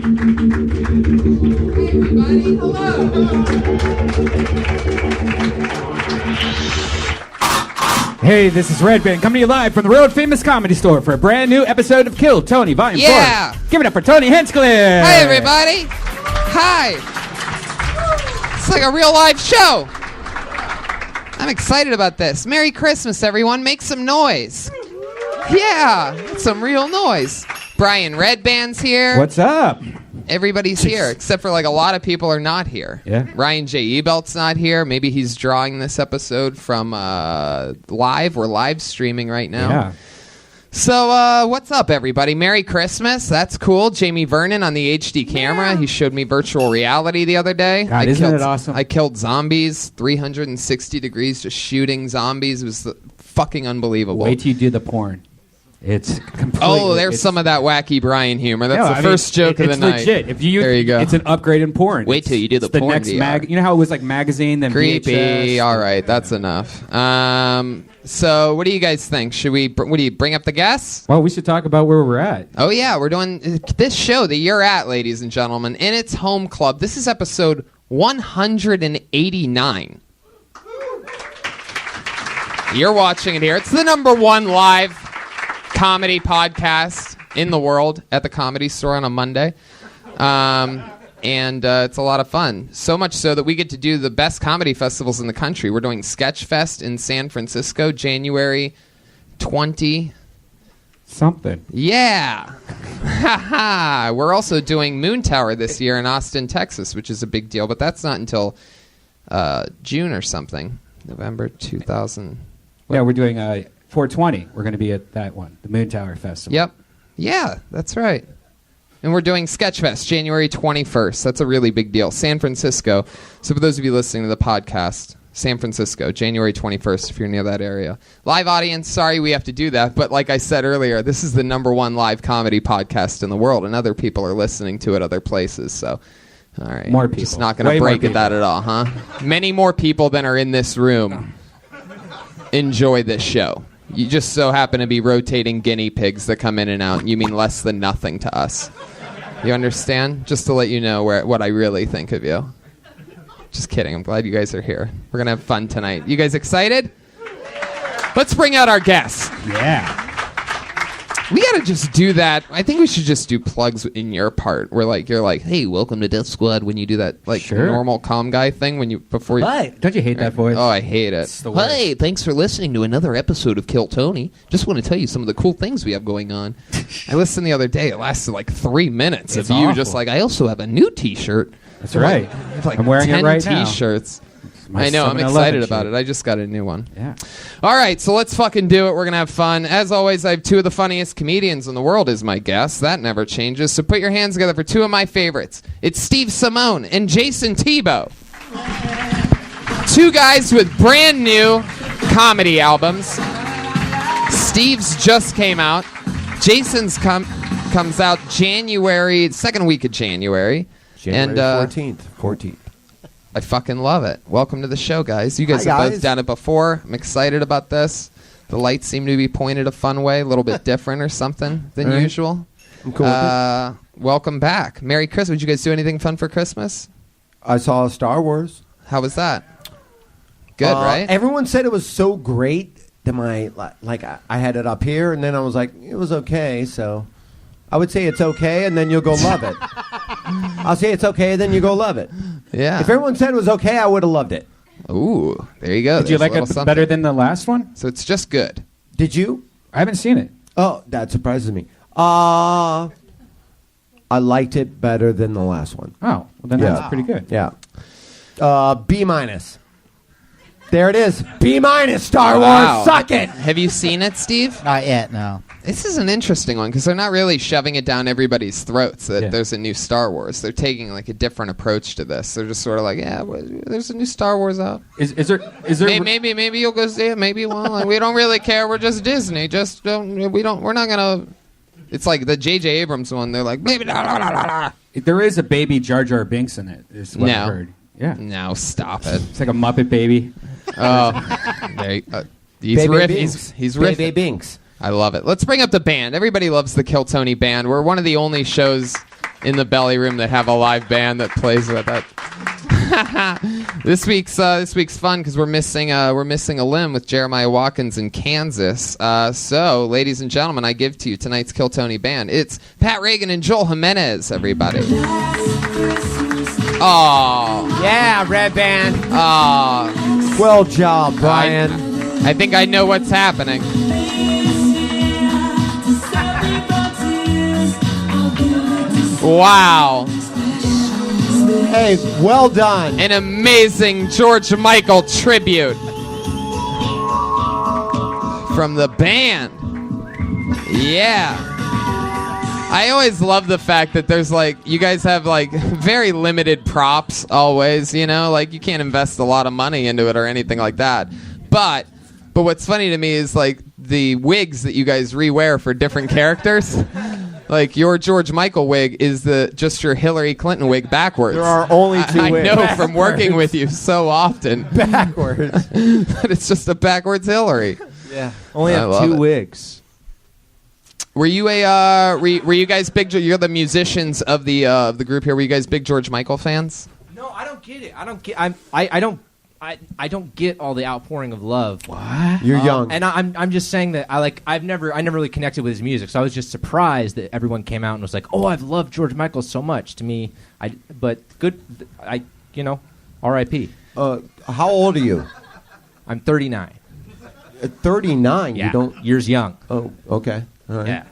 everybody. Hello. Hey, this is Red Band coming to you live from the World Famous Comedy Store for a brand new episode of Kill Tony Volume 4. Give it up for Tony Hinchcliffe. Hi, everybody. Hi. It's like a real live show. I'm excited about this. Merry Christmas, everyone. Make some noise. Yeah, some real noise. Brian Redband's here. What's up? Everybody's here, except for like a lot of people are not here. Yeah. Ryan J. Ebelt's not here. Maybe he's drawing this episode from live. We're live streaming right now. Yeah. So what's up, everybody? Merry Christmas. That's cool. Jamie Vernon on the HD camera. He showed me virtual reality the other day. God, isn't it awesome? I killed zombies, 360 degrees, just shooting zombies. It was fucking unbelievable. Wait till you do the porn. It's completely... Oh, there's some of that wacky Brian humor. That's the first joke of the night. It's legit. There you go. It's an upgrade in porn. Wait till you do the porn. porn Next you know how it was like magazine, then creepy. VHS? All right, that's enough. So what do you guys think? Should we? What do you bring up the guests? Well, we should talk about where we're at. Oh yeah, we're doing this show that you're at, ladies and gentlemen, in its home club. This is episode 189. You're watching it here. It's the #1 live comedy podcast in the world at the Comedy Store on a Monday. And it's a lot of fun. So much so that we get to do the best comedy festivals in the country. We're doing Sketchfest in San Francisco, January 20. Something. Yeah. We're also doing Moon Tower this year in Austin, Texas, which is a big deal. But that's not until June or something. November 2000. Yeah, we're doing 420. We're going to be at that one, the Moon Tower Festival. Yep. Yeah, that's right. And we're doing Sketchfest January 21st. That's a really big deal. San Francisco. So for those of you listening to the podcast, San Francisco, January 21st, if you're near that area. Live audience, sorry we have to do that. But like I said earlier, this is the #1 live comedy podcast in the world. And other people are listening to it other places. So, all right. More people. Just not going to break at that at all, huh? Many more people than are in this room enjoy this show. You just so happen to be rotating guinea pigs that come in and out. You mean less than nothing to us. You understand? Just to let you know what I really think of you. Just kidding. I'm glad you guys are here. We're going to have fun tonight. You guys excited? Let's bring out our guests. Yeah. We got to just do that. I think we should just do plugs in your part where you're like, hey, welcome to Death Squad, when you do that normal calm guy thing before you... What? Don't you hate that voice? Oh, I hate it. Hey, thanks for listening to another episode of Kill Tony. Just want to tell you some of the cool things we have going on. I listened the other day. It lasted like 3 minutes It's of you awful. just like, I also have a new T-shirt. That's right. I'm wearing it right now. T-shirts. My I know, I'm 7-Eleven excited about shirt. it. I just got a new one. Yeah. All right, so let's fucking do it. We're going to have fun. As always, I have two of the funniest comedians in the world as my guests. That never changes. So put your hands together for two of my favorites. It's Simeone and Jayson Thibault. Two guys with brand new comedy albums. Steve's just came out. Jason's comes out January, second week of January. January 14th. I fucking love it. Welcome to the show, guys. You guys have both done it before. I'm excited about this. The lights seem to be pointed a fun way, a little bit different or something than usual. I'm cool with it. Welcome back. Merry Christmas. Did you guys do anything fun for Christmas? I saw Star Wars. How was that? Good, right? Everyone said it was so great that I had it up here, and then I was like, it was okay, so... I would say it's okay, and then you'll go love it. I'll say it's okay, and then you go love it. Yeah. If everyone said it was okay, I would have loved it. Ooh, there you go. Did you like it better than the last one? So it's just good. Did you? I haven't seen it. Oh, that surprises me. I liked it better than the last one. Oh, well then that's pretty good. Yeah. B-. There it is. B-, Star Wars. Suck it. Have you seen it, Steve? Not yet, no. This is an interesting one because they're not really shoving it down everybody's throats that there's a new Star Wars. They're taking like a different approach to this. They're just sort of like, there's a new Star Wars out. Is there maybe you'll go see it. Maybe you won't. Like, we don't really care. We're just Disney. Just don't. We're not gonna. It's like the J.J. Abrams one. They're like, maybe. There is a baby Jar Jar Binks in it. Is what I heard. Yeah. No, stop it. It's like a Muppet baby. Oh, he's riffing. Baby Binks. I love it. Let's bring up the band. Everybody loves the Kill Tony band. We're one of the only shows in the belly room that have a live band that plays with it. This week's fun because we're missing a limb with Jeremiah Watkins in Kansas. So, ladies and gentlemen, I give to you tonight's Kill Tony band. It's Pat Reagan and Joel Jimenez. Everybody. Oh Yeah, Red Band. oh. Well job, Brian. I think I know what's happening. Wow. Hey, well done. An amazing George Michael tribute from the band. Yeah. I always love the fact that there's like, you guys have like very limited props always, you know, like you can't invest a lot of money into it or anything like that. But what's funny to me is like the wigs that you guys rewear for different characters. Like your George Michael wig is just your Hillary Clinton wig backwards. There are only two I wigs. know from working with you so often. Backwards. But it's just a backwards Hillary. Yeah. Only I have love 2 it. wigs. Were you were you guys big? You're the musicians of the group here. Were you guys big George Michael fans? No, I don't get it. I don't get all the outpouring of love. What? You're young. And I'm just saying that I never really connected with his music, so I was just surprised that everyone came out and was like, "Oh, I've loved George Michael so much." To me, R.I.P. How old are you? I'm 39. 39. Yeah, You don't. years young. Oh, okay. All right. Yeah,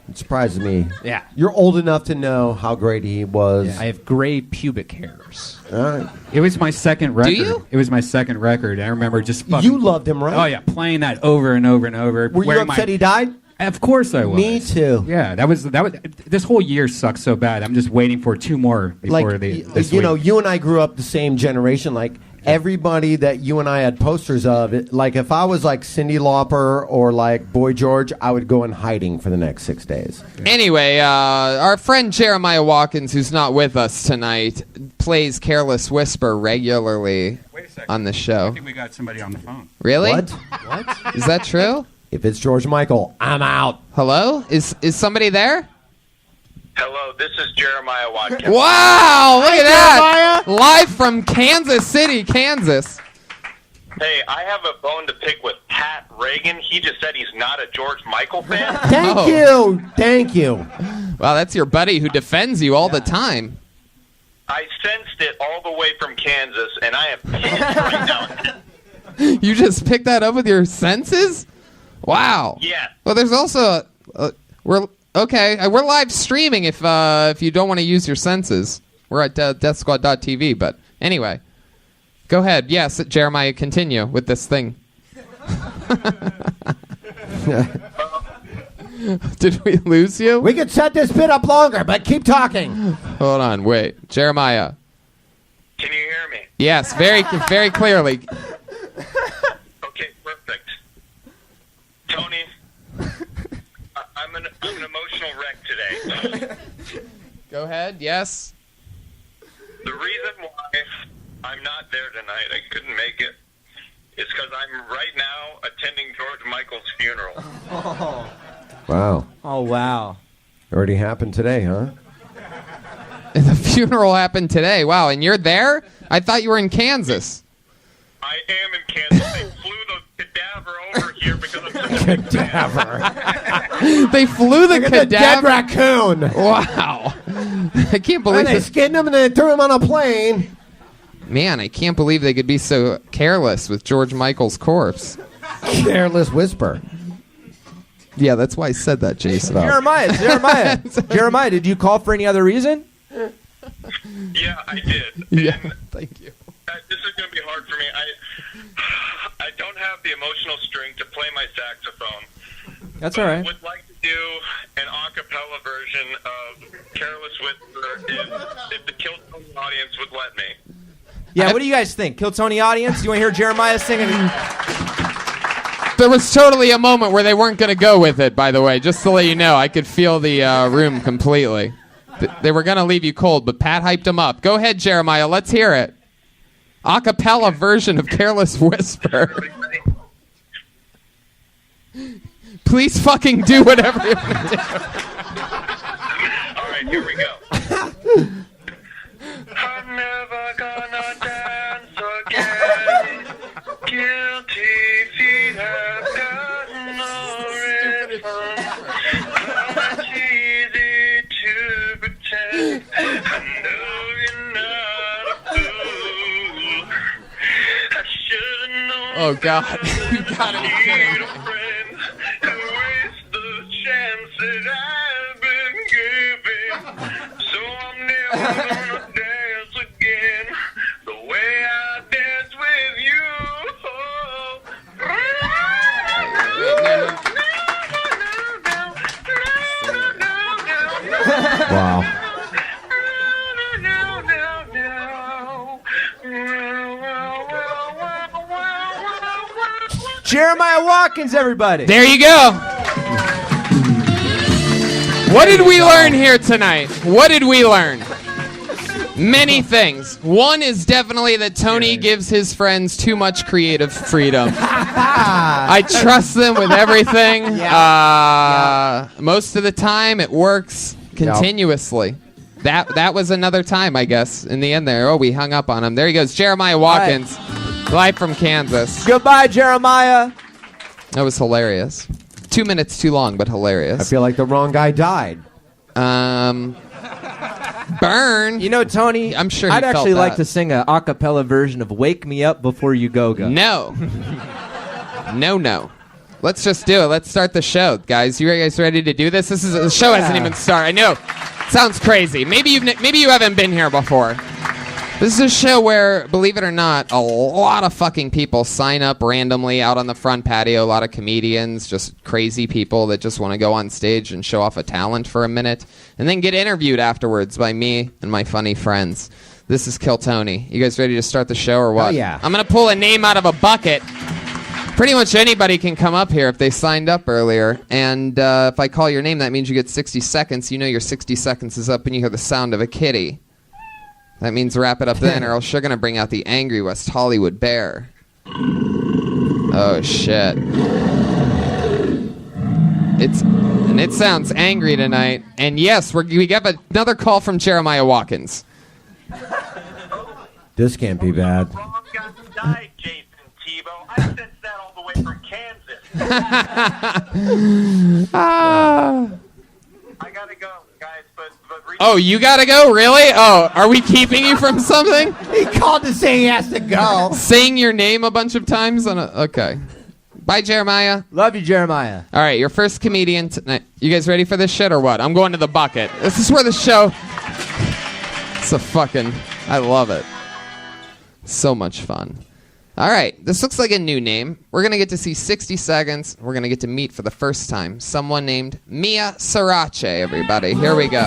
It surprises me. yeah. You're old enough to know how great he was. I have gray pubic hairs. All right. It was my second record. you? It was my second record. I remember just fucking. You loved him, right? Oh yeah, playing that over and over and over. Were you wearing upset my- he died? Of course I was. Me too. Yeah, that was. This whole year sucks so bad. I'm just waiting for 2 more before Like, this you know, week. you and I grew up the same generation. Like, everybody that you and I had posters of, like, if I was like Cyndi Lauper or like Boy George, I would go in hiding for the next 6 days. Anyway, our friend Jeremiah Watkins, who's not with us tonight, plays Careless Whisper regularly Wait a second. on the show. I think we got somebody on the phone. Really? What? What? Is that true? If it's George Michael, I'm out. Hello? Is somebody there? Hello, this is Jeremiah Watkins. Wow! Look at that! Live from Kansas City, Kansas. Hey, I have a bone to pick with Pat Reagan. He just said he's not a George Michael fan. Thank you. Thank you. Wow, that's your buddy who defends you all the time. I sensed it all the way from Kansas, and I am pissed right now. You just picked that up with your senses? Wow. Yeah. Well, there's also we're live streaming if you don't want to use your senses. We're at deathsquad.tv, but anyway, go ahead. Yes, Jeremiah, continue with this thing. Did we lose you? We could set this bit up longer, but keep talking. Hold on, wait. Jeremiah. Can you hear me? Yes, very very clearly. Okay, perfect. Tony, I'm an emotional wreck today. Go ahead. Yes. The reason why I'm not there tonight, I couldn't make it, is because I'm right now attending George Michael's funeral. Wow. Oh wow. Already happened today, huh? The funeral happened today. Wow, and you're there? I thought you were in Kansas. I am in Kansas. They flew the cadaver over here because I'm such a big fan. They flew the Look at the dead cadaver. raccoon. Wow. I can't believe And they this. skinned him and they threw him on a plane. Man, I can't believe they could be so careless with George Michael's corpse. Careless whisper. Yeah, that's why I said that, Jason. Jeremiah, did you call for any other reason? Yeah, I did. Yeah, And, thank you. this is going to be hard for me. I don't have the emotional strength to play my saxophone. That's But all I right. would like to do an a cappella version of Careless Whisper if the Kill Tony audience would let me. Yeah, what do you guys think? Kill Tony audience? You want to hear Jeremiah singing? There was totally a moment where they weren't going to go with it, by the way. Just to let you know, I could feel the room completely. They were going to leave you cold, but Pat hyped them up. Go ahead, Jeremiah. Let's hear it. A cappella version of Careless Whisper. Please fucking do whatever you want to do. All right, right, here we go. I'm never gonna dance again. Guilty feet have got no rhythm. It's easy to pretend. I know you're not a fool. I should've known. Oh, God. You gotta be kidding me. So I'm never gonna dance again the way I dance with you. Wow. Jeremiah Watkins, everybody. There you go. What did we learn here tonight? What did we learn? Many things. One is definitely that Tony gives his friends too much creative freedom. I trust them with everything. Most of the time, it works continuously. That was another time, I guess, in the end there. Oh, we hung up on him. There he goes, Jeremiah Watkins, live from Kansas. Goodbye, Jeremiah. That was hilarious. 2 minutes too long, but hilarious. I feel like the wrong guy died. Burn. You know, Tony, I'm sure he I'd felt actually like that. to sing a cappella version of Wake Me Up Before You Go Go. No. No. Let's just do it. Let's start the show, guys. You guys ready to do this? The show hasn't even started. I know. Sounds crazy. Maybe you haven't been here before. This is a show where, believe it or not, a lot of fucking people sign up randomly out on the front patio. A lot of comedians, just crazy people that just want to go on stage and show off a talent for a minute, and then get interviewed afterwards by me and my funny friends. This is Kill Tony. You guys ready to start the show or what? Oh, yeah. I'm going to pull a name out of a bucket. Pretty much anybody can come up here if they signed up earlier. And if I call your name, that means you get 60 seconds. You know your 60 seconds is up and you hear the sound of a kitty. That means wrap it up then, or else you're going to bring out the angry West Hollywood bear. Oh, shit. It sounds angry tonight. And yes, we got another call from Jeremiah Watkins. This can't be bad. Wrong guy died, Jayson Thibault. I sensed that all the way from Kansas. I gotta go, guys, but Oh, you gotta go? Really? Oh, are we keeping you from something? He called to say he has to go. Saying your name a bunch of times? Okay. Bye, Jeremiah. Love you, Jeremiah. All right, your first comedian tonight. You guys ready for this shit or what? I'm going to the bucket. This is where the show... It's a fucking... I love it. So much fun. All right, this looks like a new name. We're going to get to see 60 seconds. We're going to get to meet for the first time someone named Mia Sarace, everybody. Here we go.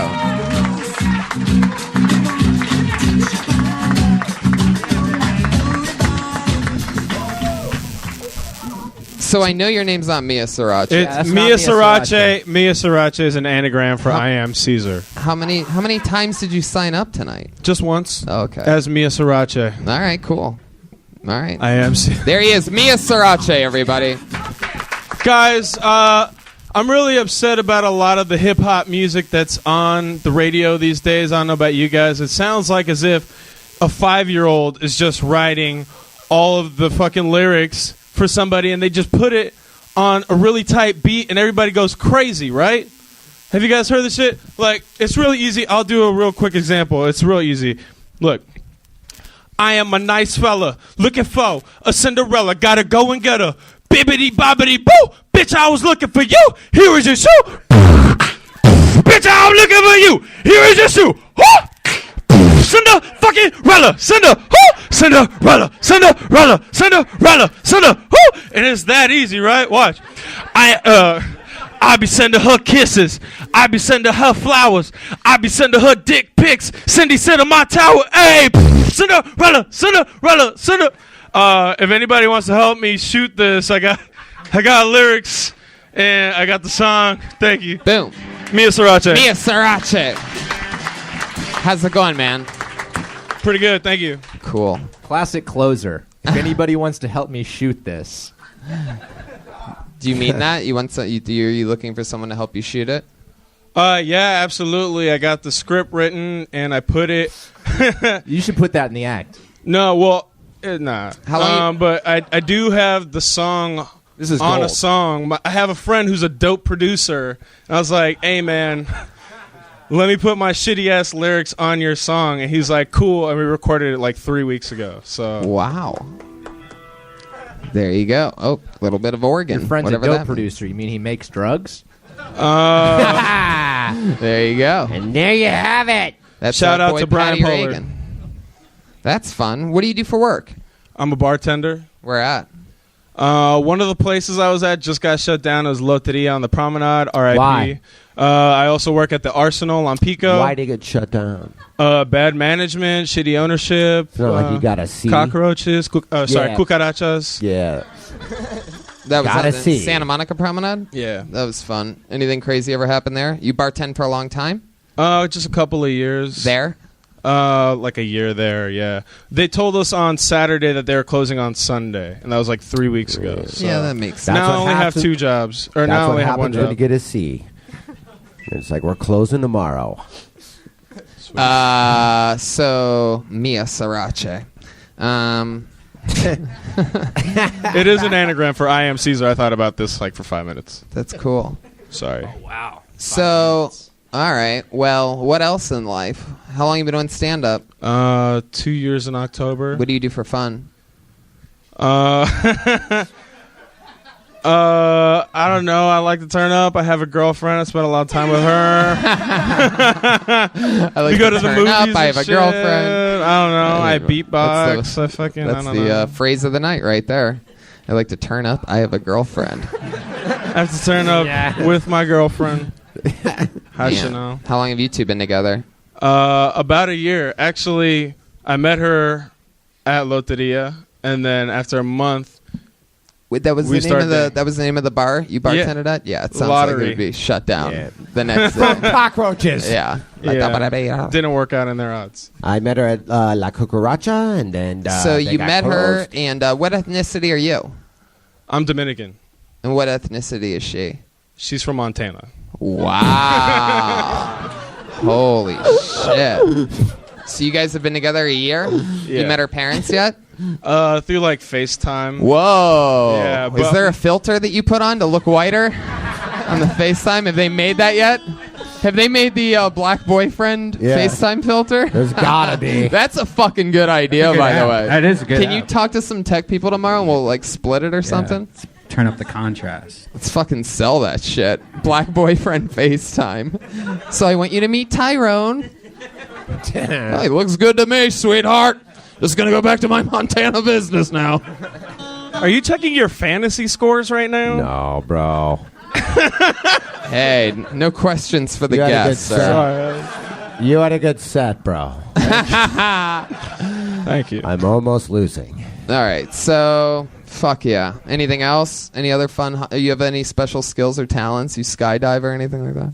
So I know your name's not Mia Sarace. It's Mia Sarace. Mia Sarace is an anagram for I am Caesar. How many times did you sign up tonight? Just once. Oh, okay. As Mia Sarace. All right, cool. All right. I am Caesar. There he is, Mia Sarace, everybody. Guys, I'm really upset about a lot of the hip-hop music that's on the radio these days. I don't know about you guys. It sounds like as if a 5-year-old is just writing all of the fucking lyrics for somebody and they just put it on a really tight beat and everybody goes crazy, right? Have you guys heard this shit? Like, it's really easy. I'll do a real quick example. It's real easy. Look. I am a nice fella, looking for a Cinderella. Gotta go and get her. Bibbity bobbity boo. Bitch, I was looking for you. Here is your shoe. Bitch, I'm looking for you. Here is your shoe. Cinderella. And it's that easy, right? Watch. I be sending her kisses. I be sending her flowers. I be sending her dick pics. Cindy sit on my tower. Hey, Cinderella. If anybody wants to help me shoot this, I got lyrics and I got the song. Thank you. Boom. Mia Sarace. Mia Sarace. How's it going, man? Pretty good, thank you. Cool. Classic closer. If anybody wants to help me shoot this. Do you mean that? You want are you looking for someone to help you shoot it? Yeah, absolutely. I got the script written and I put it. You should put that in the act. No, well, nah. How long but I do have the song This is on gold. a song. I have a friend who's a dope producer. And I was like, hey, man, let me put my shitty-ass lyrics on your song. And he's like, cool. And we recorded it like 3 weeks ago. So Wow. There you go. Oh, a little bit of organ. Your friend's whatever a dope that producer. You mean he makes drugs? means. There you go. And there you have it. That's Shout our out boy to Brian Patty Pollard. Reagan. That's fun. What do you do for work? I'm a bartender. Where at? One of the places I was at just got shut down. It was Loteria on the Promenade, RIP. Why? I also work at the Arsenal on Pico. Why did it get shut down? Bad management, shitty ownership. It's not like you got a C. Cockroaches. Yeah. Cucarachas. Yeah. That was Gotta on the see. Santa Monica Promenade? Yeah. That was fun. Anything crazy ever happened there? You bartend for a long time? Just a couple of years. There? Like a year there, yeah. They told us on Saturday that they were closing on Sunday, and that was like 3 weeks ago. So. Yeah, that makes sense. That's now I what only have happens- 2 jobs. Or That's now I what only have 1 happens when you job. get a C. It's like, we're closing tomorrow. So, Mia Sriracha. It is an anagram for I am Caesar. I thought about this like for 5 minutes. That's cool. Sorry. Wow. So, all right. Well, what else in life? How long you been doing stand-up? 2 years in October. What do you do for fun? I don't know. I like to turn up. I have a girlfriend. I spend a lot of time with her. I like We go to the turn movies. up. I have and a girlfriend. shit. I don't know. I beatbox. That's I fucking. That's I don't the know. phrase of the night right there. I like to turn up. I have a girlfriend. I have to turn up with my girlfriend. How'd you Yeah. know? How long have you two been together? About a year. Actually, I met her at Loteria, and then after a month, Wait, that was We the name of started the that was the name of the bar you bartended at? Yeah, it sounds like Lottery. it would be shut down Yeah. the next day. Cockroaches. Yeah. yeah, didn't work out in their odds. I met her at La Cucaracha, and then So they you got met her, closed. and what ethnicity are you? I'm Dominican. And what ethnicity is she? She's from Montana. Wow. Holy shit. So you guys have been together a year? Yeah. You met her parents yet? Through like FaceTime. Whoa. Yeah, Is but- there a filter that you put on to look whiter on the FaceTime? Have they made that yet? Have they made the black boyfriend Yeah. FaceTime filter? There's gotta be. That's a fucking good idea, by the way. That is a good Can you app. talk to some tech people tomorrow and we'll like split it or something? Turn up the contrast. Let's fucking sell that shit. Black boyfriend FaceTime. So I want you to meet Tyrone. Well, he looks good to me, sweetheart. Just gonna go back to my Montana business now. Are you checking your fantasy scores right now? No, bro. Hey, no questions for the You had a good guests, sir. set. You had a good set, bro. Thank you. I'm almost losing. All right, so fuck yeah. Anything else? Any other fun? You have any special skills or talents? You skydive or anything like that?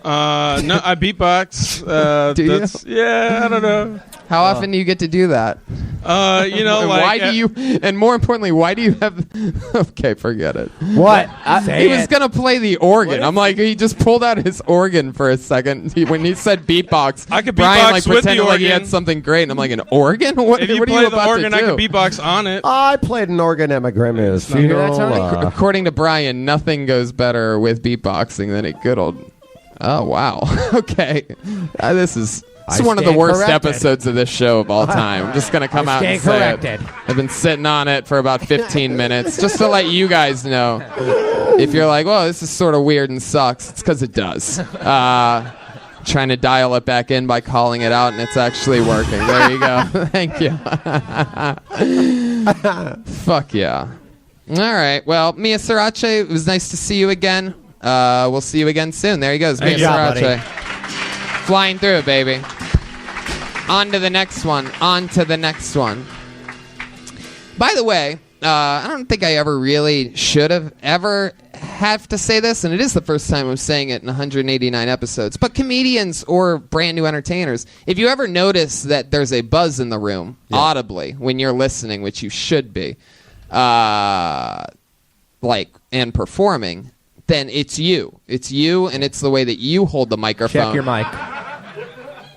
No, I beatbox. Do you? Yeah, I don't know. How often do you get to do that? You know, And like why do you? And more importantly, why do you have? Okay, forget it. What? He was gonna play the organ. I'm like, he just pulled out his organ for a second. When he said beatbox, I could Brian beatbox like with the pretended like he organ. had something great, and I'm like, an organ? What, If you what are play you the about organ, to I do? can beatbox on it. I played an organ at my grandmother's you hear that, funeral. Tony? According to Brian, nothing goes better with beatboxing than a good old. Oh wow. Okay, this is I one of the stand worst corrected. episodes of this show of all time. I'm just gonna come out and say corrected. it. I've been sitting on it for about 15 minutes just to let you guys know. If you're like, well, this is sort of weird and sucks, it's because it does. Trying to dial it back in by calling it out, and it's actually working. There you go. Thank you. Fuck yeah. All right. Well, Mia Sriracha, it was nice to see you again. We'll see you again soon. There he goes. Mia Good job, Sriracha. Flying through it, baby. On to the next one. On to the next one. By the way, I don't think I ever really should have ever have to say this, and it is the first time I'm saying it in 189 episodes. But comedians or brand new entertainers, if you ever notice that there's a buzz in the room audibly when you're listening, which you should be, like and performing, then it's you. It's you, and it's the way that you hold the microphone. Check your mic.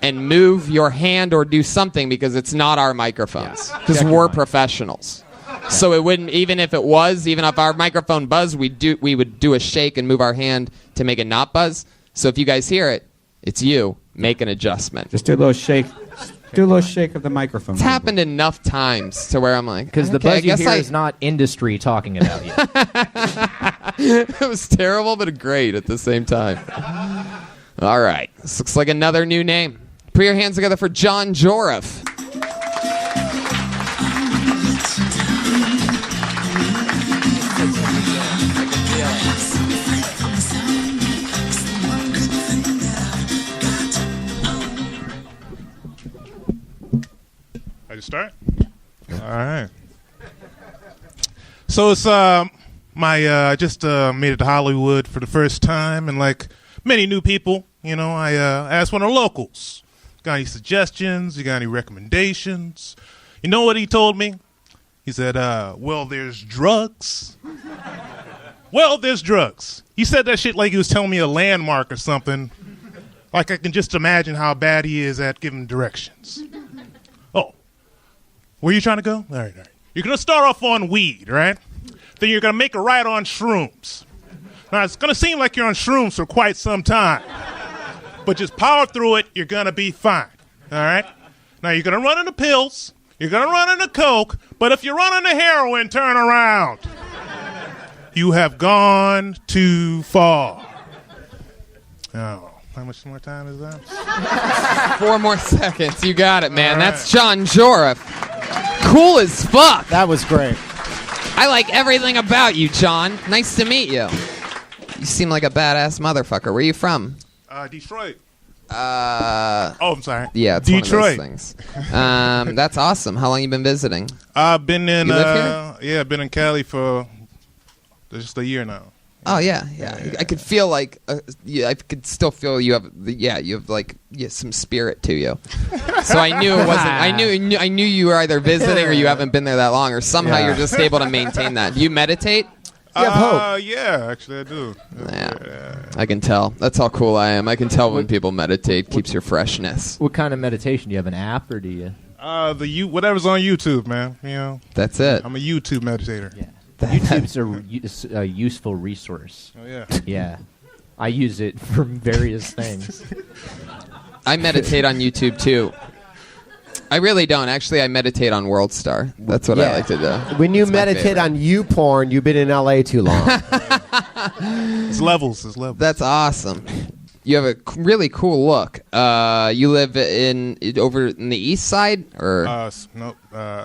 And move your hand or do something because it's not our microphones. Because Check your we're mic. professionals. So it wouldn't, even if our microphone buzzed, we would do a shake and move our hand to make it not buzz. So if you guys hear it, it's you. Make an adjustment. Just do a little shake. Do a little shake of the microphone. It's happened enough times to where I'm like, Because the okay, I buzz you guess hear is not industry talking about you. It was terrible, but great at the same time. All right. This looks like another new name. Put your hands together for John Jorath. I just start? All right. So it's I just made it to Hollywood for the first time, and like many new people, you know, I asked one of the locals, got any suggestions? You got any recommendations? You know what he told me? He said, well, there's drugs. Well, there's drugs. He said that shit like he was telling me a landmark or something. Like I can just imagine how bad he is at giving directions. Oh, where you trying to go? All right. You're going to start off on weed, right? Then you're going to make a right on shrooms. Now, it's going to seem like you're on shrooms for quite some time. But just power through it. You're going to be fine. All right? Now, you're going to run into pills. You're going to run into coke. But if you run into heroin, turn around. You have gone too far. Oh, how much more time is that? 4 more seconds. You got it, man. All right. That's John Jorath. Cool as fuck. That was great. I like everything about you, John. Nice to meet you. You seem like a badass motherfucker. Where are you from? Detroit. Oh, I'm sorry. yeah, it's Detroit. one of those things. That's awesome. How long you been visiting? I've been in. You live Yeah, I've been in Cali for just a year now. Oh yeah. I could feel like, I could still feel you have, you have like some spirit to you. So I knew it wasn't. I knew you were either visiting or you haven't been there that long, or somehow you're just able to maintain that. Do you meditate? You have hope. Yeah, actually I do. Yeah, I can tell. That's how cool I am. I can tell when people meditate. Keeps your freshness. What kind of meditation? Do you have an app or do you? Whatever's on YouTube, man. You know, That's it. I'm a YouTube meditator. Yeah. YouTube's a useful resource. Oh yeah. Yeah. I use it for various things. I meditate on YouTube too. I really don't. Actually, I meditate on World Star. That's what I like to do. When you It's my meditate favorite. on YouPorn, you've been in LA too long. It's levels. That's awesome. You have a really cool look. You live over in the east side, or Nope.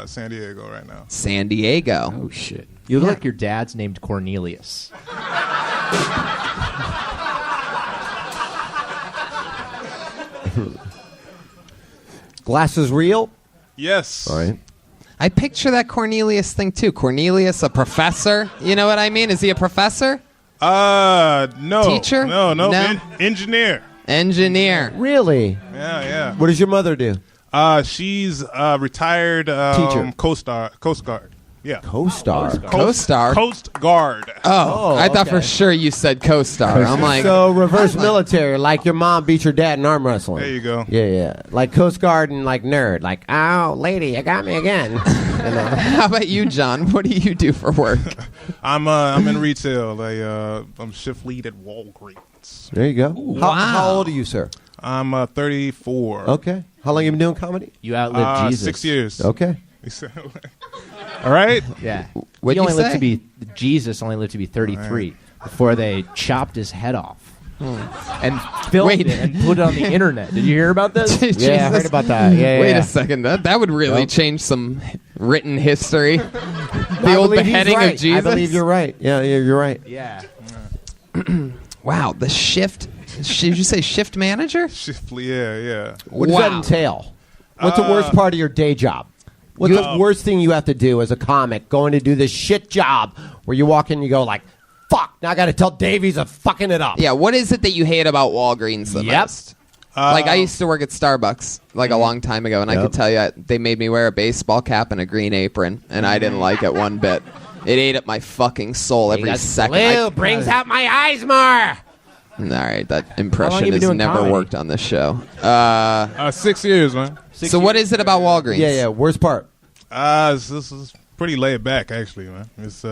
San Diego right now. San Diego? Oh shit. You look like your dad's named Cornelius. Glasses real? Yes. All right. I picture that Cornelius thing too. Cornelius, a professor. You know what I mean? Is he a professor? No. Teacher? No. No? Engineer. Engineer. Really? Yeah. What does your mother do? She's retired Teacher. Coast Guard. Yeah. Co-star. Co-star? Coast Guard. Oh, I thought for sure you said co-star. I'm like, So reverse military, like your mom beat your dad in arm wrestling. There you go. Yeah. Like Coast Guard and like nerd. Like, oh, lady, you got me again. You know? how about you, John? What do you do for work? I'm in retail. I'm shift lead at Walgreens. There you go. Wow. How old are you, sir? I'm 34. Okay. How long you been doing comedy? You outlived Jesus. 6 years. Okay. All right. Yeah. What'd He only you lived say? to be Jesus only lived to be 33 before they chopped his head off and filmed Wait. it and put it on the internet. Did you hear about this? Yeah, I heard about that. Yeah. Wait a second. That would really change some written history. The old beheading of Jesus. I believe you're right. Yeah, you're right. Yeah. Wow, the shift. Did you say shift manager? Shift lead. Yeah. What does that entail? What's the worst part of your day job? What's the worst thing you have to do as a comic going to do this shit job where you walk in and you go like, fuck, now I got to tell Davies I'm fucking it up. Yeah, what is it that you hate about Walgreens the most? Like, I used to work at Starbucks, like, a long time ago, and I could tell you they made me wear a baseball cap and a green apron, and I didn't like it one bit. It ate up my fucking soul every second. Blue brings out my eyes more. All right, that How long impression you been has doing never comedy? worked on this show. 6 years, man. So what is it about Walgreens? Yeah. Worst part. This is pretty laid back, actually, man. It's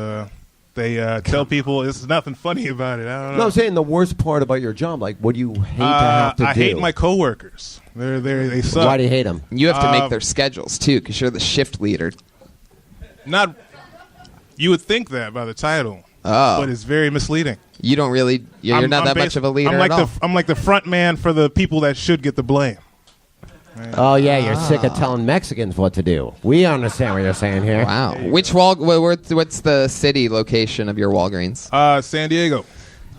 they tell people there's nothing funny about it. I don't know. No, I'm saying the worst part about your job. Like, what do you hate to have to do? I hate my coworkers. They suck. Why do you hate them? You have to make their schedules too, because you're the shift leader. Not. You would think that by the title, Oh. but it's very misleading. You don't really. You're not that much of a leader I'm like at all. I'm like the front man for the people that should get the blame. Oh yeah, you're sick of telling Mexicans what to do. We understand what you're saying here. Wow. Which what's the city location of your Walgreens? San Diego.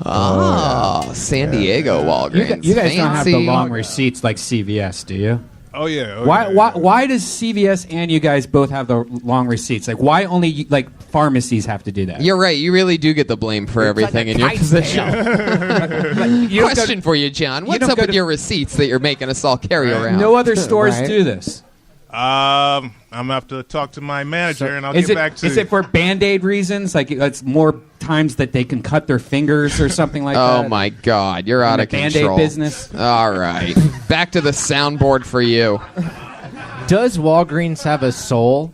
Oh, San Diego Walgreens. You guys don't have the Fancy. long receipts like CVS, do you? Oh yeah. Why does CVS and you guys both have the long receipts? Like, why only like pharmacies have to do that? You're right. You really do get the blame for everything in your position. Question for you, John. What's don't up go with to- your receipts that you're making us all carry around? No other stores Right. do this. I'm gonna have to talk to my manager and I'll get back to Is you. it for Band-Aid reasons? Like it's more times that they can cut their fingers or something like that? Oh my God, you're out the of Band-Aid control. business? All right, back to the soundboard for you. Does Walgreens have a soul?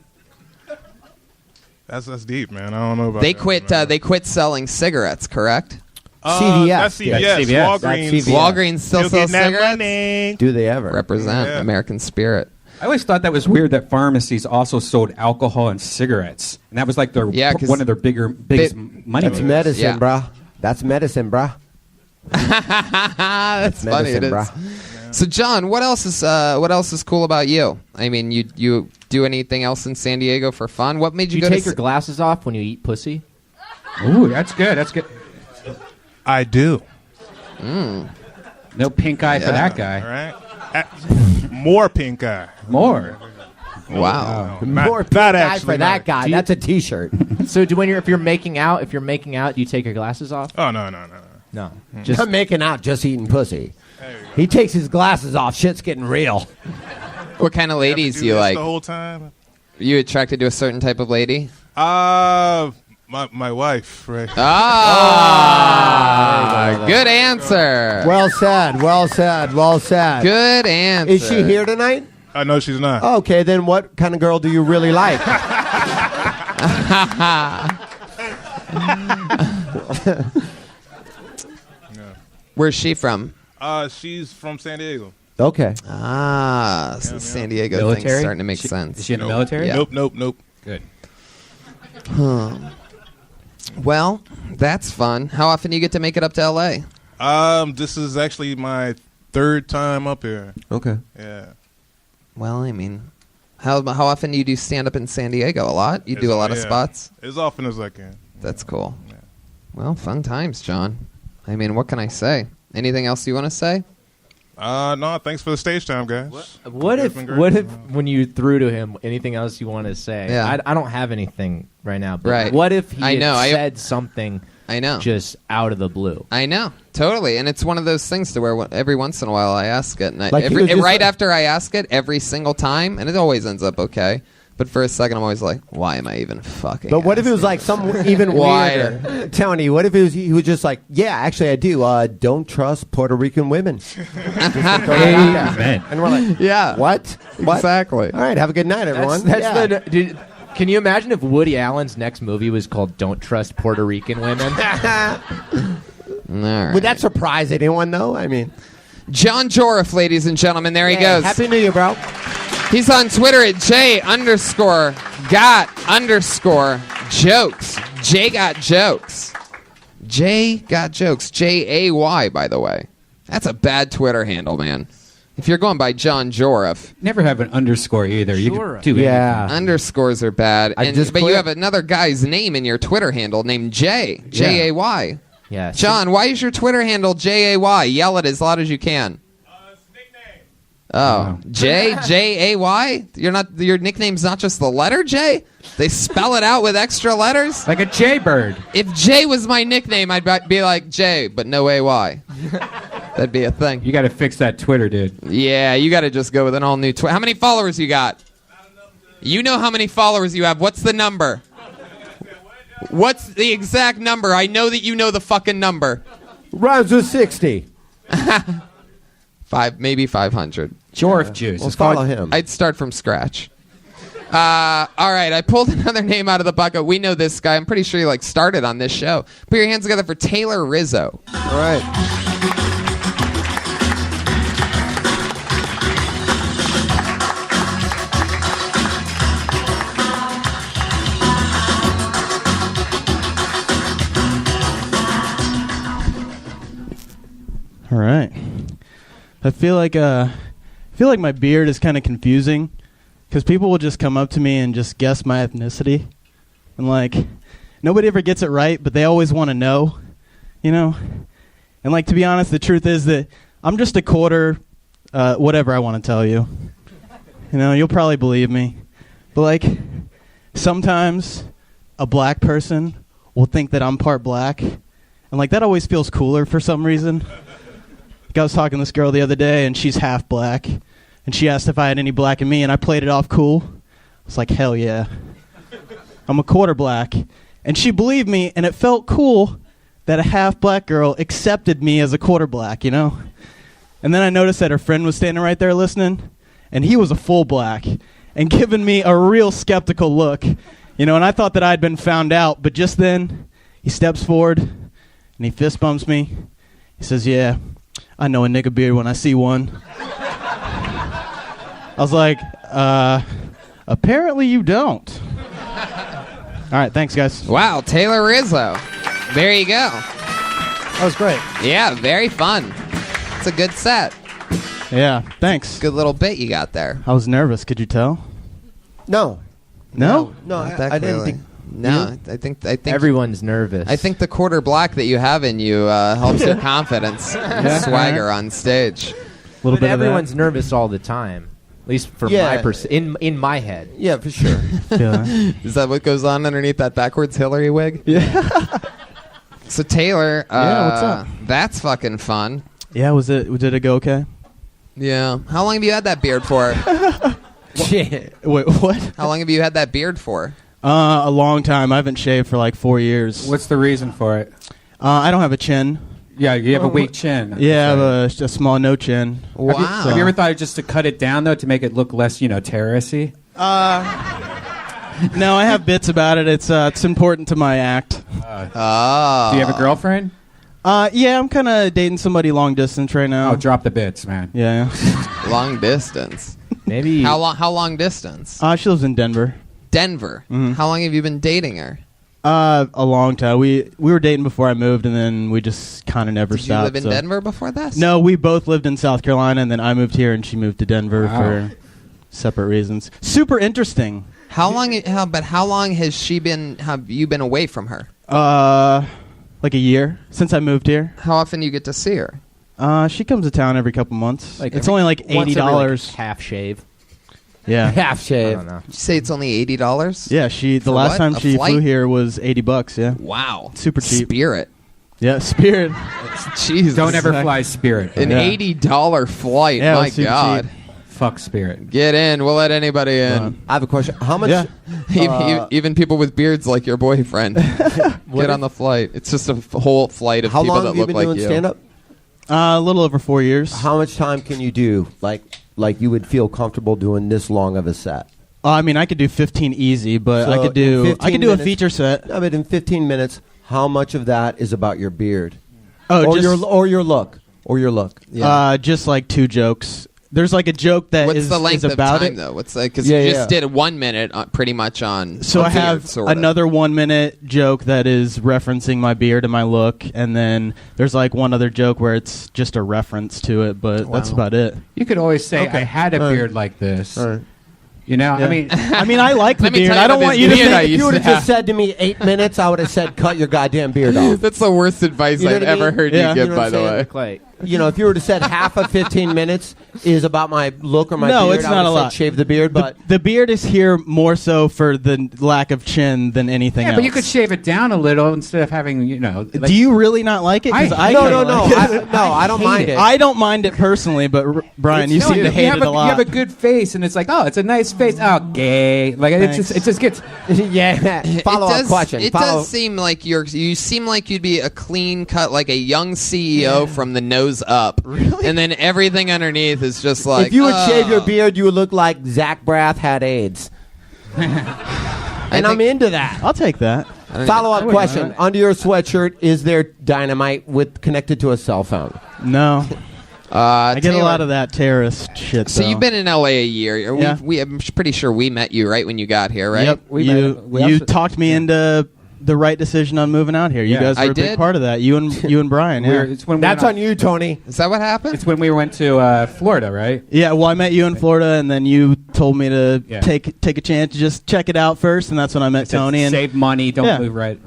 That's deep, man. I don't know about They that, quit. man. They quit selling cigarettes. Correct? CVS. That's CVS. Yeah, CVS. Walgreens. That's CVS. Walgreens still Still sells getting that cigarettes. money. Do they ever? Represent Yeah. American spirit. I always thought that was weird that pharmacies also sold alcohol and cigarettes, and that was like their Yeah, 'cause one of their biggest money. That's makers. medicine, Yeah. bruh. That's medicine, bruh. That's funny. It medicine, is. bruh. So, John, what else is cool about you? I mean, you do anything else in San Diego for fun? What made Do you you go take to? your glasses off when you eat pussy? Ooh, that's good. That's good. I do. No pink eye for that guy. All right. More pink eye. More. Wow. More not guy actually, for that no. guy. That's a T-shirt. So if you're making out, do you take your glasses off? Oh no. No. Just making out, just eating pussy. He takes his glasses off. Shit's getting real. What kind of ladies Do do you this like? the whole time? You attracted to a certain type of lady? My wife, right? Ah, good answer. Well said. Well said. Well said. Good answer. Is she here tonight? No, she's not. Okay, then what kind of girl do you really like? Where's she from? She's from San Diego. Okay. Ah, so the San Diego thing's Military? starting to make Is sense. she in the military? Yeah. Nope. Good. Well, that's fun. How often do you get to make it up to L.A.? This is actually my third time up here. Okay. Yeah. Well, I mean, how often do you do stand up in San Diego? A lot? You do a lot of spots? As often as I can. That's cool. Yeah. Well, fun times, John. I mean, what can I say? Anything else you want to say? No, thanks for the stage time, guys. What It's if been great. when you threw to him anything else you want to say? Yeah. I don't have anything right now. But Right. What if he I know, had said something I know. just out of the blue? I know, totally, and it's one of those things to where every once in a while I ask it, and Like he was just right like- after I ask it, every single time, and it always ends up okay. But for a second, I'm always like, why am I even fucking? But what if it was like some even Why? weirder? Tony, what if he was just like, yeah, actually I do. Don't trust Puerto Rican women. Amen. And we're like, Yeah. what? Exactly. All right, have a good night, everyone. That's Yeah. Can you imagine if Woody Allen's next movie was called "Don't Trust Puerto Rican Women"? All right. Would that surprise anyone, though? I mean, John Joroff, ladies and gentlemen, there he hey, goes. Happy New Year, bro. He's on Twitter at J_got_jokes. Jay got jokes. Jay got jokes. Jay, by the way. That's a bad Twitter handle, man. If you're going by John Joroff, Never have an underscore either. You Sure. can do Yeah. underscores are bad. I just But you quit. have another guy's name in your Twitter handle named Jay. Jay. Yeah. John, why is your Twitter handle Jay? Yell it as loud as you can. Oh, Jay? Your nickname's not just the letter J? They spell it out with extra letters? Like a jaybird. If Jay was my nickname, I'd be like Jay, but no AY. That'd be a thing. You got to fix that Twitter, dude. Yeah, you got to just go with an all new Twitter. How many followers you got? You know how many followers you have. What's the number? What's the exact number? I know that you know the fucking number. Rhymes with 60. Maybe 500. Jorf juice. Well, It's follow called him. I'd start from scratch. All right, I pulled another name out of the bucket. We know this guy. I'm pretty sure he started on this show. Put your hands together for Taylor Rizzo. All right. All right. I feel like my beard is kind of confusing because people will just come up to me and just guess my ethnicity, and nobody ever gets it right, but they always want to know, And to be honest, the truth is that I'm just a quarter, whatever I want to tell you. You'll probably believe me, but sometimes a black person will think that I'm part black, and that always feels cooler for some reason. I was talking to this girl the other day, and she's half black, and she asked if I had any black in me, and I played it off cool. I was like, hell yeah. I'm a quarter black. And she believed me, and it felt cool that a half black girl accepted me as a quarter black, And then I noticed that her friend was standing right there listening, and he was a full black, and giving me a real skeptical look, and I thought that I'd been found out, but just then, he steps forward, and he fist bumps me. He says, yeah, I know a nigga beard when I see one. I was like, apparently you don't. All right, thanks, guys. Wow, Taylor Rizzo. There you go. That was great. Yeah, very fun. It's a good set. Yeah, thanks. Good little bit you got there. I was nervous. Could you tell? No. No? No, Not that I didn't clearly. think. No, I think Everyone's nervous. I think the quarter black that you have in you helps your confidence, and swagger on stage. A little bit of everyone's nervous all the time. At least for Yeah. my in my head. Yeah, for sure. that. Yeah. Is that what goes on underneath that backwards Hillary wig? Yeah. So Taylor, Yeah, what's up? That's fucking fun. Yeah, did it go okay? Yeah. How long have you had that beard for? Wait, what? How long have you had that beard for? A long time. I haven't shaved for 4 years. What's the reason for it? I don't have a chin. Yeah, you have a weak chin. Yeah, I have a small no chin. Wow. Have you ever thought just to cut it down, though, to make it look less, terrorist-y? No, I have bits about it. It's important to my act. Oh. Do you have a girlfriend? Yeah, I'm kind of dating somebody long distance right now. Oh, drop the bits, man. Yeah. Long distance. Maybe How long distance? She lives in Denver. Denver. Mhm. How long have you been dating her? A long time. We were dating before I moved, and then we just kind of never Did you stopped. live in Denver before this? No, we both lived in South Carolina, and then I moved here, and she moved to Denver Wow. for separate reasons. Super interesting. How long has have you been away from her? Like a year since I moved here. How often do you get to see her? She comes to town every couple months. It's only once every, $80. half shave. Yeah. Half shave. I don't know. Did you say it's only $80? Yeah, the For last what? time A she flight? flew here was $80, yeah. Wow. Super cheap. Spirit. Yeah, Spirit. Jesus. Don't ever fly Spirit. An Yeah. $80 flight. Yeah, it My was super God. cheap. Fuck Spirit. Get in. We'll let anybody in. I have a question. How much? Yeah. Even people with beards like your boyfriend. Get on the flight. It's just a whole flight of How people long that have you look been like doing you. stand-up? A little over 4 years. How much time can you do? Like you would feel comfortable doing this long of a set? I mean, I could do 15 easy, but So I could do in 15 a minutes- feature set. No, but in 15 minutes, how much of that is about your beard? Oh, or just your look? just like 2 jokes. There's a joke that What's is the length is of about time it. though? What's because Yeah, you yeah. just did 1 minute pretty much on. So on I have beard, sorta. another 1 minute joke that is referencing my beard and my look, and then there's one other joke where it's just a reference to it, but that's about it. You could always say, Okay. I had a All right. beard like this. All right. You know, Yeah. I mean, I like the Let me beard. tell you I don't about want this you to beard I think. used You would to have just have. said to me 8 minutes, I would have said, cut your goddamn beard off. That's the worst advice You know I've what I ever mean? heard Yeah. you give. You know By what the I'm way, saying? Clay. if you were to set half of 15 minutes is about my look or my No, beard, it's I not would a say lot. shave the beard, but The beard is here more so for the lack of chin than anything else. But you could shave it down a little instead of having, Do you really not like it? 'Cause I no, kinda no, like it. I don't mind it. I don't mind it personally, but Brian, you seem to hate it a lot. You have a good face, and it's like, oh, it's a nice face. Oh, gay. Like it just gets. Yeah. Follow-up question. It does seem like you seem like you'd be a clean cut, like a young CEO from the nose up. Really? And then everything underneath is just like. If you would shave your beard, you would look like Zach Braff had AIDS. And I'm into that. I'll take that. Follow-up question. Under your sweatshirt, is there dynamite connected to a cell phone? No. I get Taylor, a lot of that terrorist shit. So though. you've been in LA a year. Yeah. I'm pretty sure we met you right when you got here, right? Yep. You talked me into the right decision on moving out here. You guys were I a big did. part of that. You and Brian. Yeah. That's on you, Tony. Is that what happened? It's when we went to Florida, right? Yeah, well, I met you in Florida, and then you told me to Yeah. take a chance to just check it out first, and that's when I met Tony. And Save money, don't Yeah. move right.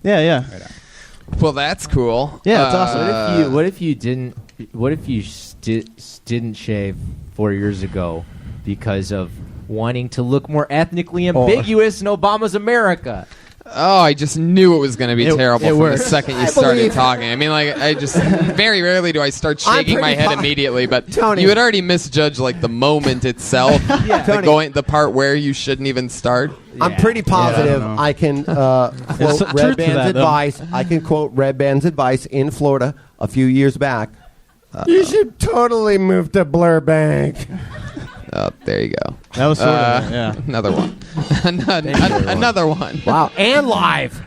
yeah. Well, that's cool. Yeah, it's awesome. What if you didn't shave 4 years ago because of wanting to look more ethnically ambiguous in Obama's America? Oh, I just knew it was going to be terrible from works. the second you started talking. I mean, like, I just very rarely do I start shaking my head immediately, but Tony. you had already misjudged like the moment itself, Tony. the part where you shouldn't even start. I'm pretty positive I can quote truth to Red Band's that, though. advice. I can quote Red Band's advice in Florida a few years back. You should totally move to Burbank. Oh, there you go. That was sort of yeah. Another one. Another one. Wow, and live.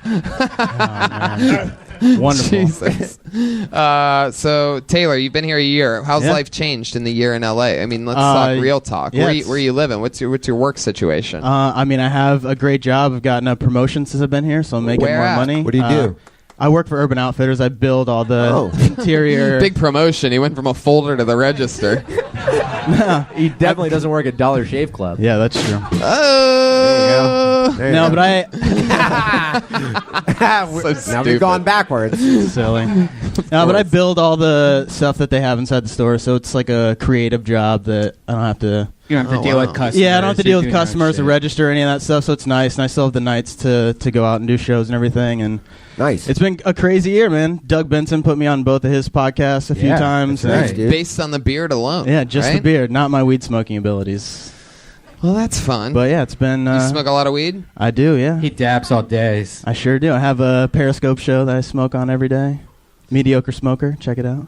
Wonderful. Jesus. So Taylor, you've been here a year. How's life changed in the year in LA? I mean, let's talk real talk. yeah, Where you living? What's your work situation? I mean, I have a great job. I've gotten a promotion since I've been here, so I'm making Where more at? money. What do you do? I work for Urban Outfitters. I build all the interior. Big promotion. He went from a folder to the register. He definitely doesn't work at Dollar Shave Club. Yeah, that's true. Oh. No, but I Now we've gone backwards. silly. No, but I build all the stuff that they have inside the store, so it's like a creative job that I don't have to. You don't have to deal with customers. Yeah, I don't have to deal with You're doing your own customers or shit. register or any of that stuff, so it's nice. And I still have the nights to go out and do shows and everything. And Nice. it's been a crazy year, man. Doug Benson put me on both of his podcasts a few Yeah, times. that's and- right. dude. Based on the beard alone. Yeah, just the right? beard, not my weed smoking abilities. Well, that's fun. But yeah, it's been. you smoke a lot of weed? I do, yeah. He dabs all days. I sure do. I have a Periscope show that I smoke on every day. Mediocre Smoker. Check it out.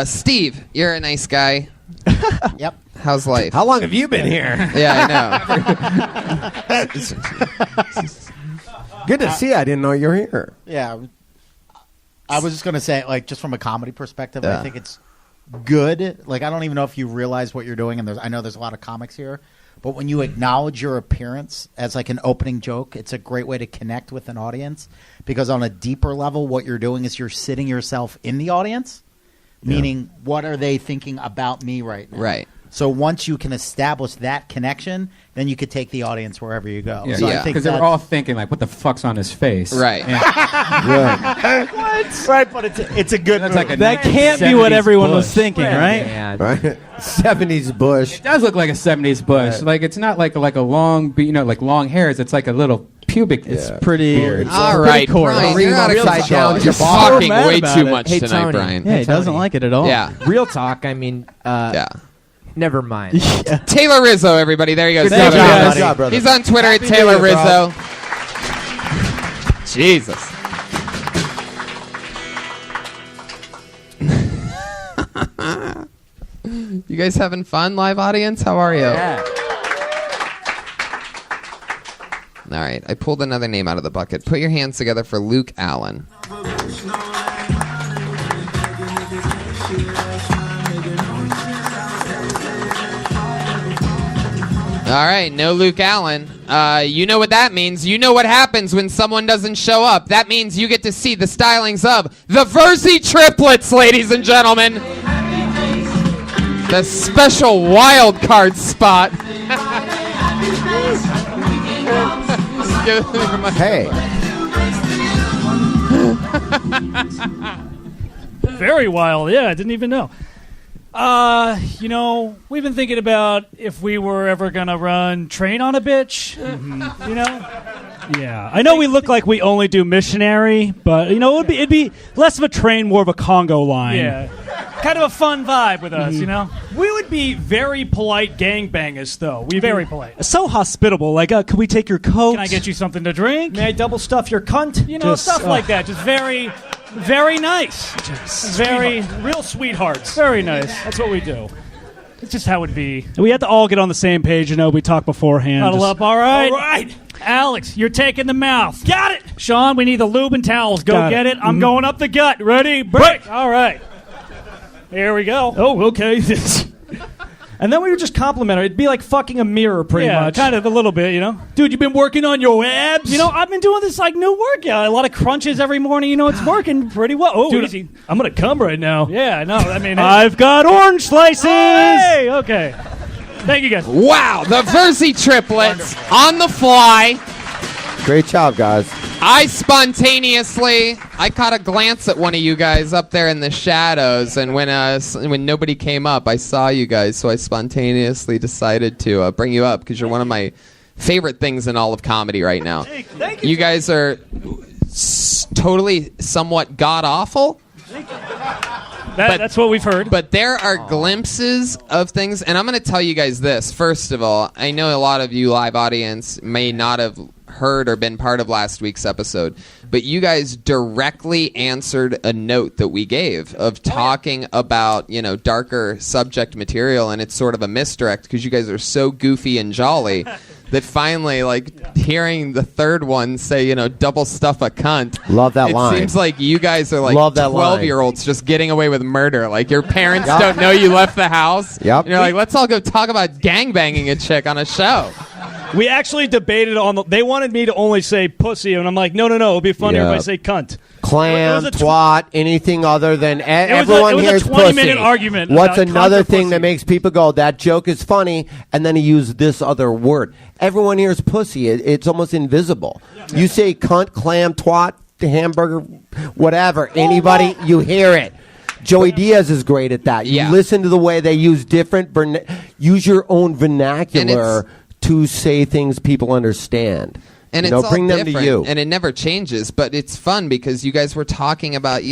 Steve, you're a nice guy. Yep. How's life? How long have you been here? Yeah, I know. Good to see you. I didn't know you were here. Yeah. I was just going to say, like, just from a comedy perspective, Yeah. I think it's good. Like, I don't even know if you realize what you're doing, and I know there's a lot of comics here, but when you acknowledge your appearance as, like, an opening joke, it's a great way to connect with an audience, because on a deeper level, what you're doing is you're sitting yourself in the audience, meaning what are they thinking about me right now? Right. So once you can establish that connection, then you could take the audience wherever you go. Yeah, so I yeah. think because they were that's- all thinking like, "What the fuck's on his face?" Right. right, but it's a good. That's like a That can't be what 70s everyone was Bush. thinking, right? Man. Right? 70s Bush. It does look like a '70s bush. Like it's not like a long, like long hairs. It's like a little pubic. It's pretty. beard. All right, coarse. Brian, you're out of Upside control. down You're Jabbar. talking Mad way about too it. much Hey, tonight, Tony. Brian. Yeah, he doesn't like it at all. Yeah. Real talk. I mean, Yeah. never mind. Taylor Rizzo, everybody. There you go. Thank you, guys. Good job, brother. He's on Twitter at Happy Taylor New Year, bro. Rizzo. Jesus. You guys having fun, live audience? How are you? Yeah. All right, I pulled another name out of the bucket. Put your hands together for Luke Allen. All right, no Luke Allen. You know what that means. You know what happens when someone doesn't show up. That means you get to see the stylings of the Verzi triplets, ladies and gentlemen. The special wild card spot. Hey. Very wild. Yeah, I didn't even know. We've been thinking about if we were ever gonna run Train on a Bitch. You know? Yeah. I know we look like we only do missionary, but it'd be less of a train, more of a Congo line. Yeah. Kind of a fun vibe with us, We would be very polite gangbangers, though. Very polite. So hospitable. Like, can we take your coat? Can I get you something to drink? May I double stuff your cunt? Stuff like that. Just very, very nice. Very real sweethearts. Very nice. That's what we do. It's just how it'd be. We have to all get on the same page, We talk beforehand. Huddle up, all right? All right. Alex, you're taking the mouth. Got it. Sean, we need the lube and towels. Go get it. I'm going up the gut. Ready? Break. All right. Here we go. Oh, okay. And then we would just compliment her. It'd be like fucking a mirror, pretty much. Kind of a little bit, Dude, you've been working on your abs? I've been doing this new workout. A lot of crunches every morning. It's working pretty well. Oh, dude, easy. I'm going to come right now. Yeah, no, I mean... I've got orange slices! Hey, okay. Thank you, guys. Wow, the Verzi triplets on the fly. Great job, guys. I caught a glance at one of you guys up there in the shadows, and when nobody came up, I saw you guys, so I spontaneously decided to bring you up because you're one of my favorite things in all of comedy right now. Thank you. You guys are totally somewhat god-awful. That's what we've heard. But there are glimpses of things, and I'm going to tell you guys this. First of all, I know a lot of you live audience may not have heard or been part of last week's episode, but you guys directly answered a note that we gave of talking about, darker subject material, and it's sort of a misdirect because you guys are so goofy and jolly that finally, hearing the third one say, double stuff a cunt. Love that line. It seems like you guys are like Love that 12-year-olds just getting away with murder. Like your parents don't know you left the house. Yep. And you're like, let's all go talk about gangbanging a chick on a show. We actually debated they wanted me to only say pussy, and I'm like, no, it'll be funnier if I say cunt. Clam, twat, anything other than everyone hears pussy. It was a 20-minute argument. What's another thing that makes people go, that joke is funny, and then he used this other word? Everyone hears pussy. It's almost invisible. You say cunt, clam, twat, hamburger, whatever, anybody, you hear it. Joey Diaz is great at that. You listen to the way they use use your own vernacular to say things people understand. And it's all bring them different, to you. and it never changes, but it's fun because you guys were talking about,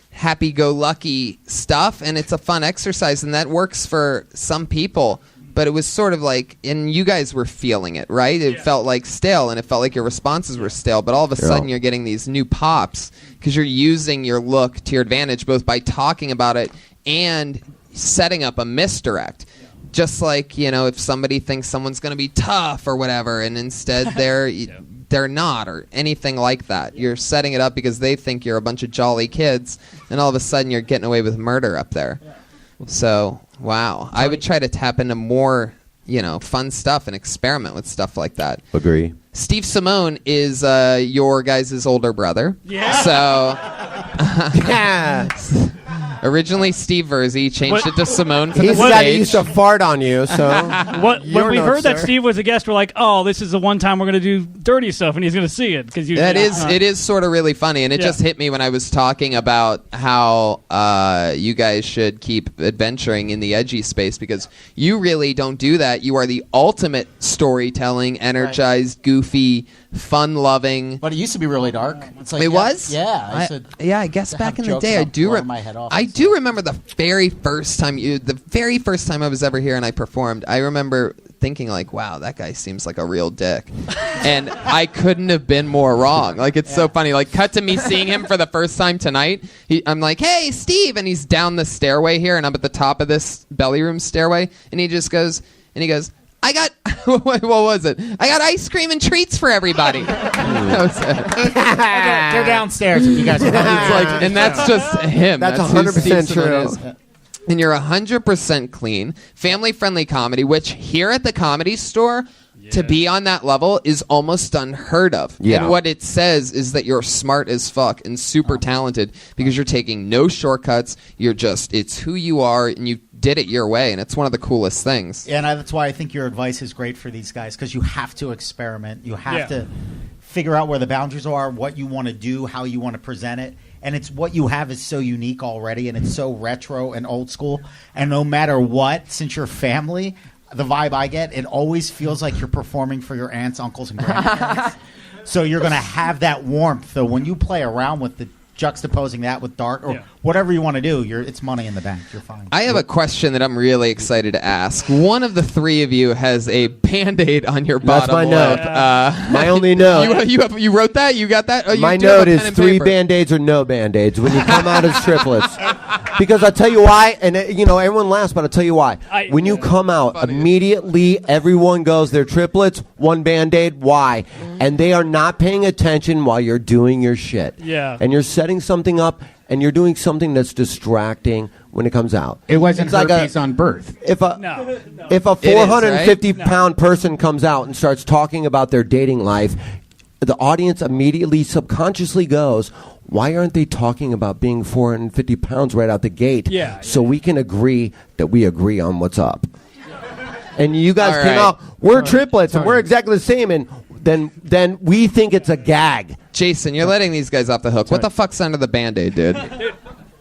happy-go-lucky stuff, and it's a fun exercise, and that works for some people, but it was sort of like, and you guys were feeling it, right? It felt like stale, and it felt like your responses were stale, but all of a sudden you're getting these new pops because you're using your look to your advantage, both by talking about it and setting up a misdirect. Just like, if somebody thinks someone's going to be tough or whatever, and instead they're not, or anything like that. You're setting it up because they think you're a bunch of jolly kids, and all of a sudden you're getting away with murder up there. So, wow. I would try to tap into more, fun stuff and experiment with stuff like that. Agree. Steve Simeone is your guys' older brother. Yeah. So... Originally Steve Verzi, changed it to Simeone for the He's the guy that used to fart on you, so... When we heard that Steve was a guest, we're like, oh, this is the one time we're going to do dirty stuff, and he's going to see it. It is sort of really funny, and it just hit me when I was talking about how you guys should keep adventuring in the edgy space, because you really don't do that. You are the ultimate storytelling, energized, goofy, fun-loving... But it used to be really dark. It's like, it was? Yeah. I guess back in the day, I do remember the very first time I was ever here and I performed. I remember thinking like, wow, that guy seems like a real dick. And I couldn't have been more wrong. Like, it's so funny. Like, cut to me seeing him for the first time tonight. I'm like, hey, Steve. And he's down the stairway here, and I'm at the top of this belly room stairway. And he goes, I got, what was it? I got ice cream and treats for everybody. That was it. They're downstairs if you guys are and that's just him. That's who 100% Steve true. Simeone is. And you're 100% clean, family-friendly comedy, which here at the Comedy Store, to be on that level is almost unheard of. Yeah. And what it says is that you're smart as fuck and super talented because you're taking no shortcuts. It's who you are, and you did it your way, and it's one of the coolest things. And that's why I think your advice is great for these guys, because you have to experiment. You have to figure out where the boundaries are, what you want to do, how you want to present it. and it's what you have is so unique already, and it's so retro and old school. And no matter what, since you're family, the vibe I get, it always feels like you're performing for your aunts, uncles, and grandparents. So you're going to have that warmth. So when you play around with the juxtaposing that with Dart or whatever you want to do, it's money in the bank. You're fine. I have a question that I'm really excited to ask. One of the three of you has a Band-Aid on your That's bottom my lip. note. My only note. You wrote that? You got that? Oh, My note is 3 Band-Aids or no Band-Aids when you come out as triplets. Because I'll tell you why, and everyone laughs, but I'll tell you why. When you come out, immediately everyone goes, they're triplets, 1 Band-Aid, why? And they are not paying attention while you're doing your shit. Yeah. And you're setting something up, and you're doing something that's distracting when it comes out. It wasn't It's herpes on birth. If a 450-pound person comes out and starts talking about their dating life, the audience immediately subconsciously goes, why aren't they talking about being 450 pounds right out the gate? Yeah. So we can agree that we agree on what's up. And you guys All came right. out, we're triplets, and we're exactly the same, and then we think it's a gag. Jason, you're letting these guys off the hook. What the fuck's under the Band-Aid, dude?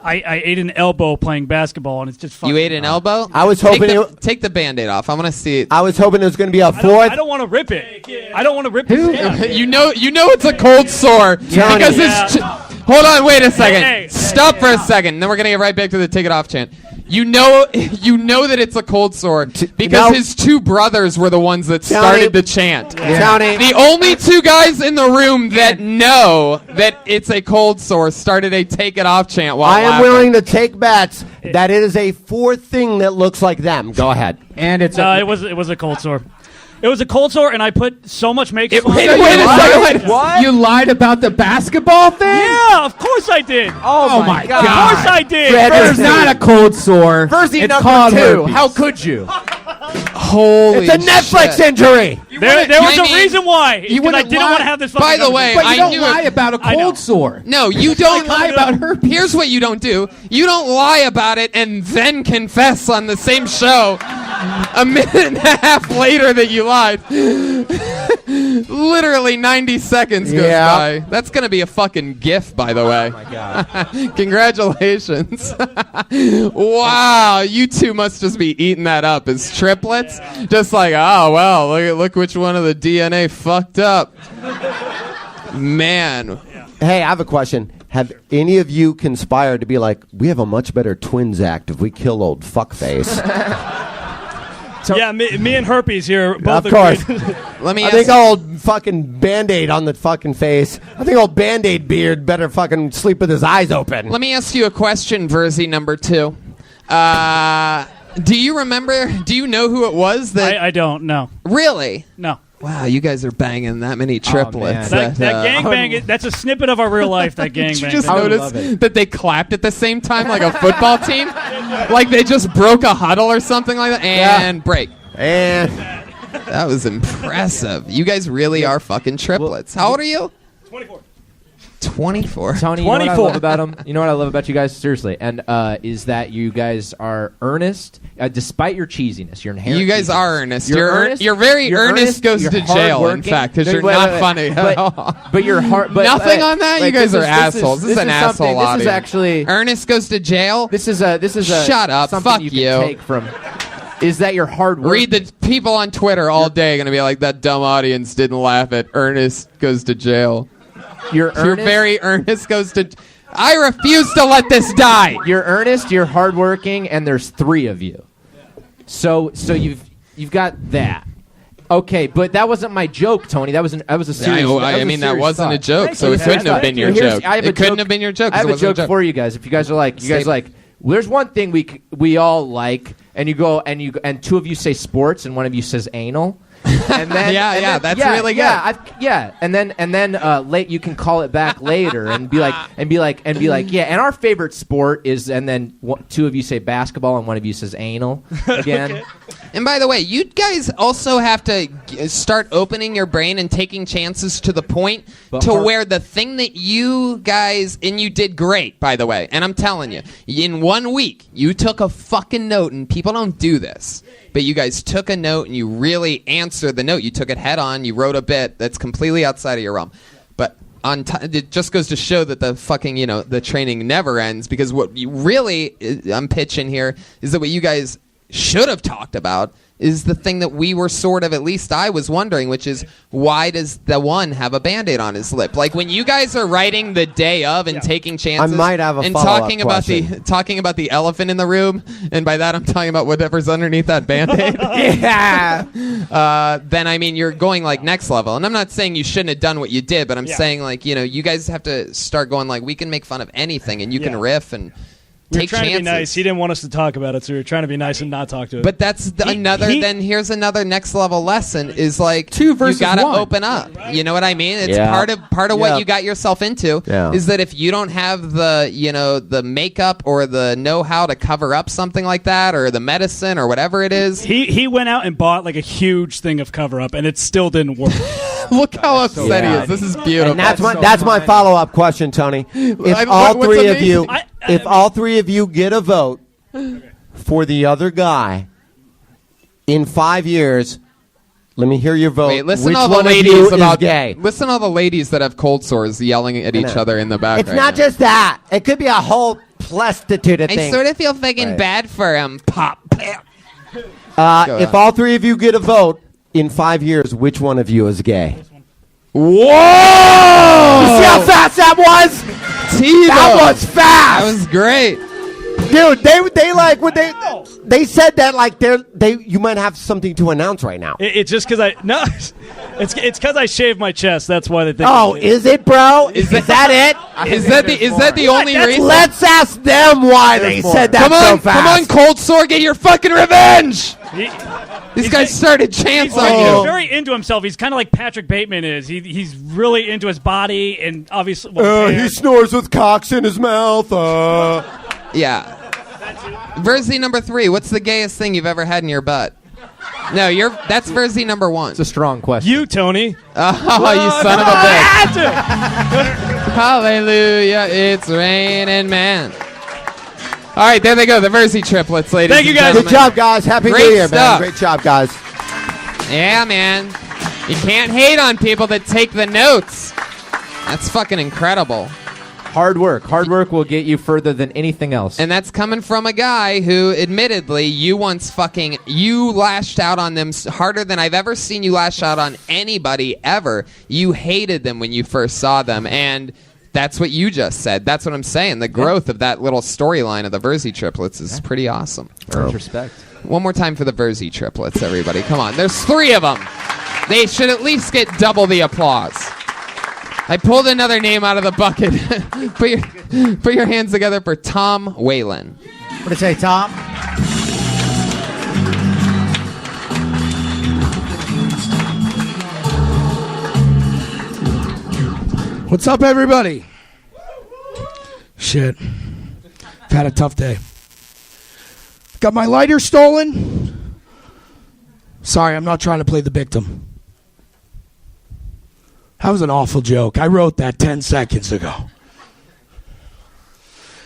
I ate an elbow playing basketball, and it's just fucking... You ate an elbow? I was hoping take the Band-Aid off. I want to see it. I was hoping it was going to be a fourth. I don't want to rip it. I don't want to rip it. You know it's a cold sore because it's... Hold on, wait a second. Stop for a second. Then we're going to get right back to the take it off chant. You know that it's a cold sore because his 2 brothers were the ones that started the chant. Tony. The only 2 guys in the room that know that it's a cold sore started a take it off chant while I am laughing. willing to take bets that it is a 4th thing that looks like them. Go ahead. And it's it was a cold sore. It was a cold sore, and I put so much makeup on. Wait a second. What? You lied about the basketball thing? Yeah, of course I did. Oh my God. Of course I did. It's not a cold sore. Versi It's number called 2. herpes. How could you? Holy It's a Netflix shit. injury. There was a reason why. Because I didn't want to have this fucking By the way, But you I don't knew lie it. about a cold sore. No, you don't lie about herpes. Here's what you don't do. You don't lie about it and then confess on the same show a minute and a half later that you lied. Literally 90 seconds goes by. That's going to be a fucking GIF, by the way. Oh my God. Congratulations. Wow, you 2 must just be eating that up as triplets. Just like, oh, well, look which one of the DNA fucked up. Man. Hey, I have a question. Have any of you conspired to be like, we have a much better twins act if we kill old fuckface? Yeah, me and Herpes here both Of course. Let me I ask think old fucking Band-Aid on the fucking face. I think old Band-Aid beard better fucking sleep with his eyes open. Let me ask you a question, Verzi number 2. Do you remember? Do you know who it was that? I don't know. Really? No. Wow, you guys are banging that many triplets. That gangbang, that's a snippet of our real life, that gangbang. Did you just thing. notice that they clapped at the same time like a football team? Like they just broke a huddle or something like that? And break. And that was impressive. You guys really are fucking triplets. How old are you? 24. 24. Tony, you know what I love about him? You know what I love about you guys? Seriously. And is that you guys are earnest, despite your cheesiness, your inherent You guys cheesiness. are earnest. You're You're earnest. You're very You're earnest goes you're to jail, in hardworking. fact, because No, you're wait, not wait, funny at all. But you're hard. But, Nothing on that? You guys are assholes. This is an asshole something- audience. This is actually. Ernest goes to jail? This is a. Shut up. Something Fuck you. you. Can take from. Is that your hard work? Read the people on Twitter all day going to be like, that dumb audience didn't laugh at Ernest goes to jail. You're very earnest goes to... I refuse to let this die. You're earnest, you're hardworking, and there's 3 of you. So you've got that. Okay, but that wasn't my joke, Tony. That was a serious. That wasn't a joke, Thank so you. it couldn't have been your joke. It couldn't have been your joke. I have a 'cause it wasn't joke for you guys. If you guys are like, well, there's one thing we all like, and you go and 2 of you say sports, and 1 of you says anal. And then, that's really good. And then late you can call it back later and be like, yeah. And our favorite sport is, and then 2 of you say basketball and 1 of you says anal again. Okay. And by the way, you guys also have to start opening your brain and taking chances to the point where the thing that you guys, and you did great, by the way, and I'm telling you, in 1 week, you took a fucking note, and people don't do this, but you guys took a note and you really answered the note. You took it head on. You wrote a bit that's completely outside of your realm. But it just goes to show that the fucking, the training never ends, because what you really, I'm pitching here, is that what you guys should have talked about is the thing that we were sort of, at least I was wondering, which is, why does the one have a Band-Aid on his lip? Like, when you guys are writing the day of and taking chances, I might have a and follow-up talking about the elephant in the room, and by that I'm talking about whatever's underneath that Band-Aid. Then I mean, you're going like next level, and I'm not saying you shouldn't have done what you did, but I'm saying, like, you guys have to start going like, we can make fun of anything, and you can riff and We were take trying chances. to be nice. He didn't want us to talk about it, so we were trying to be nice and not talk to it. But that's then here's another next level lesson is like, Two versus you gotta one. open up. You know what I mean? It's Yeah. part of what you got yourself into is that if you don't have the makeup or the know-how to cover up something like that, or the medicine or whatever it is. He went out and bought like a huge thing of cover up, and it still didn't work. Look how upset he is. This is beautiful. And that's my follow-up question, Tony. If all three of you, all three of you get a vote for the other guy in 5 years, let me hear your vote. Wait, listen Which to all the one of ladies you about is gay? Listen to all the ladies that have cold sores yelling at each other in the back. It's right not now. just that. It could be a whole plestitude of I things. sort of feel fucking bad for him. Pop. If all three of you get a vote in 5 years, which one of you is gay? Whoa! You see how fast that was? That was fast. That was great. Dude, they like when they said that like you might have something to announce right now. It's just because it's because I shaved my chest. That's why they think. Oh, is it, bro? Is that it? Is that the only reason? Let's ask them why they said that so fast. Come on, cold sore, get your fucking revenge. These guys started chants on He's you. very into himself. He's kind of like Patrick Bateman is. He's really into his body and obviously. He snores with cocks in his mouth. Yeah. Versi number 3. What's the gayest thing you've ever had in your butt? No, that's Versi number 1. It's a strong question. You, Tony. Oh, you son of a bitch. Hallelujah, it's raining, man. All right, there they go, the Versi triplets, ladies Thank you, and guys. gentlemen. Good job, guys. Happy Great New Year, stuff. man. Great job, guys. Yeah, man. You can't hate on people that take the notes. That's fucking incredible. Hard work will get you further than anything else. And that's coming from a guy who, admittedly, you lashed out on them harder than I've ever seen you lash out on anybody ever. You hated them when you first saw them, and that's what you just said. That's what I'm saying. The growth of that little storyline of the Versi triplets is pretty awesome. Respect. One more time for the Versi triplets, everybody. Come on. There's 3 of them. They should at least get double the applause. I pulled another name out of the bucket. Put your hands together for Tom Whalen. What did it say, Tom? What's up, everybody? Shit. I've had a tough day. Got my lighter stolen. Sorry, I'm not trying to play the victim. That was an awful joke. I wrote that 10 seconds ago.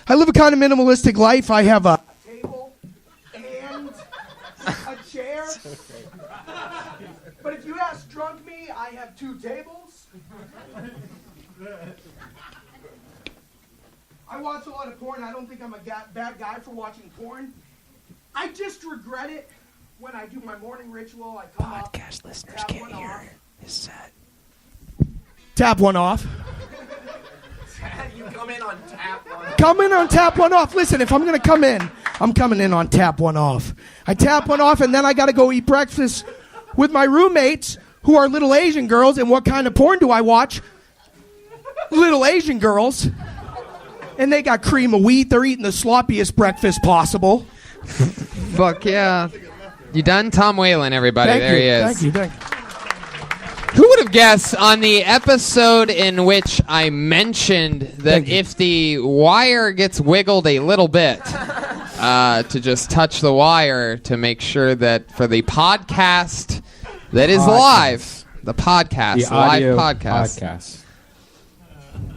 I live a kind of minimalistic life. I have a table and a chair. But if you ask drunk me, I have 2 tables. I watch a lot of porn. I don't think I'm a bad guy for watching porn. I just regret it when I do my morning ritual. I come Podcast listeners can't hear his set. Tap one off. You come in on tap one. Come in on tap one off. Listen, if I'm going to come in, I'm coming in on tap one off. I tap one off, and then I got to go eat breakfast with my roommates, who are little Asian girls. And what kind of porn do I watch? Little Asian girls. And they got cream of wheat. They're eating the sloppiest breakfast possible. Fuck yeah. You done? Tom Whalen, everybody. Thank there you. he is. Thank you. Thank you. Who would have guessed on the episode in which I mentioned that if the wire gets wiggled a little bit, to just touch the wire to make sure that for the podcast that is live, the podcast, The audio live podcast. podcast.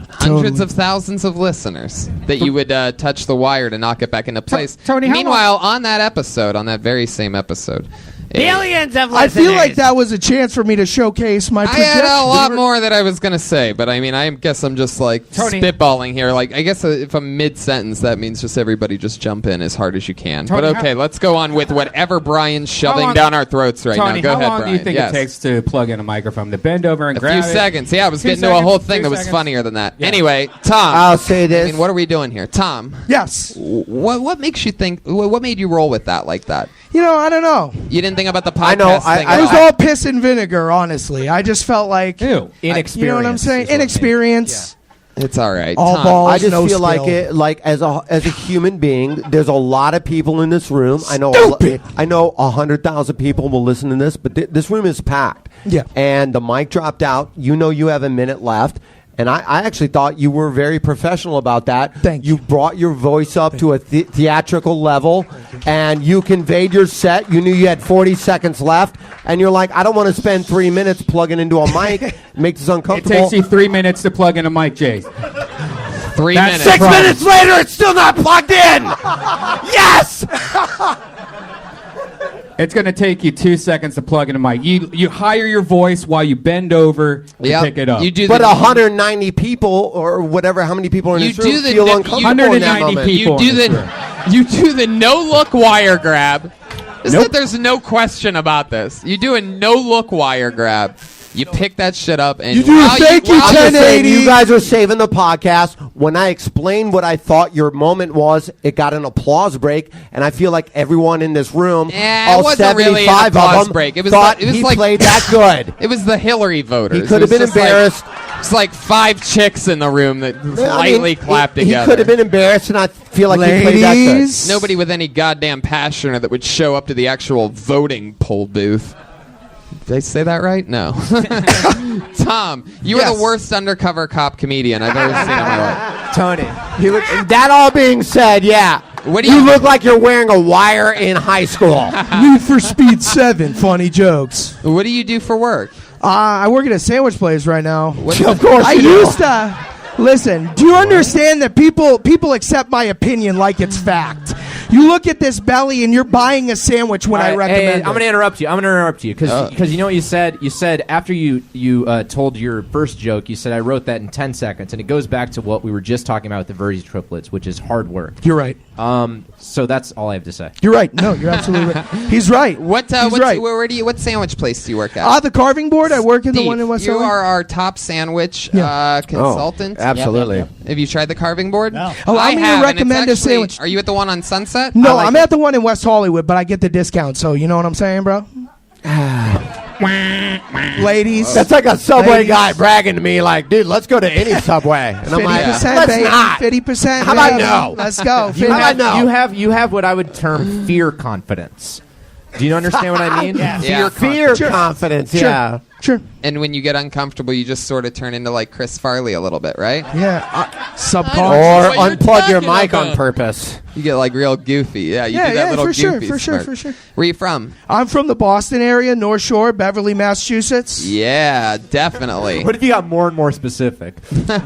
Hundreds of thousands of listeners that you would touch the wire to knock it back into place. Tony, how Meanwhile, on that episode, on that very same episode, Billions of I listeners. feel like that was a chance for me to showcase my I projection. had a lot more that I was gonna say, but I mean, I guess I'm just like Tony. spitballing here. Like, I guess if I'm mid-sentence, that means just everybody just jump in as hard as you can. Tony, but okay, let's go on with whatever Brian's shoving long- down our throats right Tony, now. Go how ahead, long Brian. do you think Yes. it takes to plug in a microphone? To bend over and A grab few it? seconds. Yeah, I was 2 getting to a whole seconds, thing 3 that was seconds. funnier than that. Yeah. Anyway, Tom. I'll say this. I mean, what are we doing here, Tom? Yes. What makes you think? What made you roll with that like that? You know, I don't know. You didn't think about the podcast I know, thing. It at was all? all piss and vinegar, honestly. I just felt like, Ew. Inexperience. you know what I'm saying? is what it means. Inexperience. It's all right. All Tom. balls. I just no feel like skill. it, like as a human being, there's a lot of people in this room. I know, Stupid. I know 100,000 people will listen to this, but this room is packed. Yeah. And the mic dropped out. You know, you have a minute left. And I actually thought you were very professional about that. Thank you. You brought your voice up to a theatrical level, and you conveyed your set. You knew you had 40 seconds left, and you're like, I don't want to spend 3 minutes plugging into a mic, make this It uncomfortable. takes you 3 minutes to plug in a mic, Jay. 3 That's minutes. 6 minutes later, it's still not plugged in. Yes. It's going to take you 2 seconds to plug in a mic. You hire your voice while you bend over to Yep. pick it up. You do But the, 190 people, or whatever, how many people are in You this room, do the feel you- uncomfortable in that 190 moment. people. you do in this the you do the no look wire grab. Isn't Nope. it? There's no question about this. You do a no look wire grab. You pick that shit up and You do a thank you I'm just saying, 1080. you guys are saving the podcast. When I explained what I thought your moment was, it got an applause break, and I feel like everyone in this room, Yeah, it all wasn't really an 75 applause of them, break. It was thought like- it was he like- played that good. It was the Hillary voters. He could have It was been just like- embarrassed. It's like 5 chicks in the room that slightly clapped he together. could have been embarrassed, and I feel like he played that good. Ladies. Nobody with any goddamn passion that would show up to the actual voting poll booth. Did I say that right? No. Tom, you are Yes. the worst undercover cop comedian I've ever seen in my life. Tony. That all being said, yeah. What do you you- look like you're wearing a wire in high school. Need for Speed 7. Funny jokes. What do you do for work? I work at a sandwich place right now. Of course I you do. used to. Listen, do you understand that people accept my opinion like it's fact? You look at this belly and you're buying a sandwich when I All right, recommend hey, it. I'm going to interrupt you. I'm going to interrupt you because you know what you said. You said after you told your first joke, you said I wrote that in 10 seconds, and it goes back to what we were just talking about with the Verzi triplets, which is hard work. You're right. So that's all I have to say. You're right. No, you're absolutely right. He's right. What He's right. what sandwich place do you work at? The carving board. I work in the Steve, one in West you LA. are our top sandwich consultant. Absolutely. Have you tried the carving board? No. Allow I me to have, and it's recommend a actually- sandwich. Are you at the one on Sunset? No, I like I'm it. at the one in West Hollywood, but I get the discount. So you know what I'm saying, bro? Ladies. That's like a Subway Ladies. guy bragging to me like, dude, let's go to any Subway. And I'm like, 50%, let's baby. not. 50%. How about yeah, no? Let's go. You 50. have, know? you have what I would term fear confidence. Do you understand what I mean? Yeah. Fear Sure. confidence, Sure. yeah. Sure. And when you get uncomfortable, you just sort of turn into like Chris Farley a little bit, right? Yeah. Subconscious. Or what you're unplug your talking mic on about. purpose. You get like real goofy. Yeah, you Yeah, do that yeah, little for sure, goofy for sure, smirk. for sure. Where you from? I'm from the Boston area, North Shore, Beverly, Massachusetts. Yeah, definitely. What if you got more and more specific?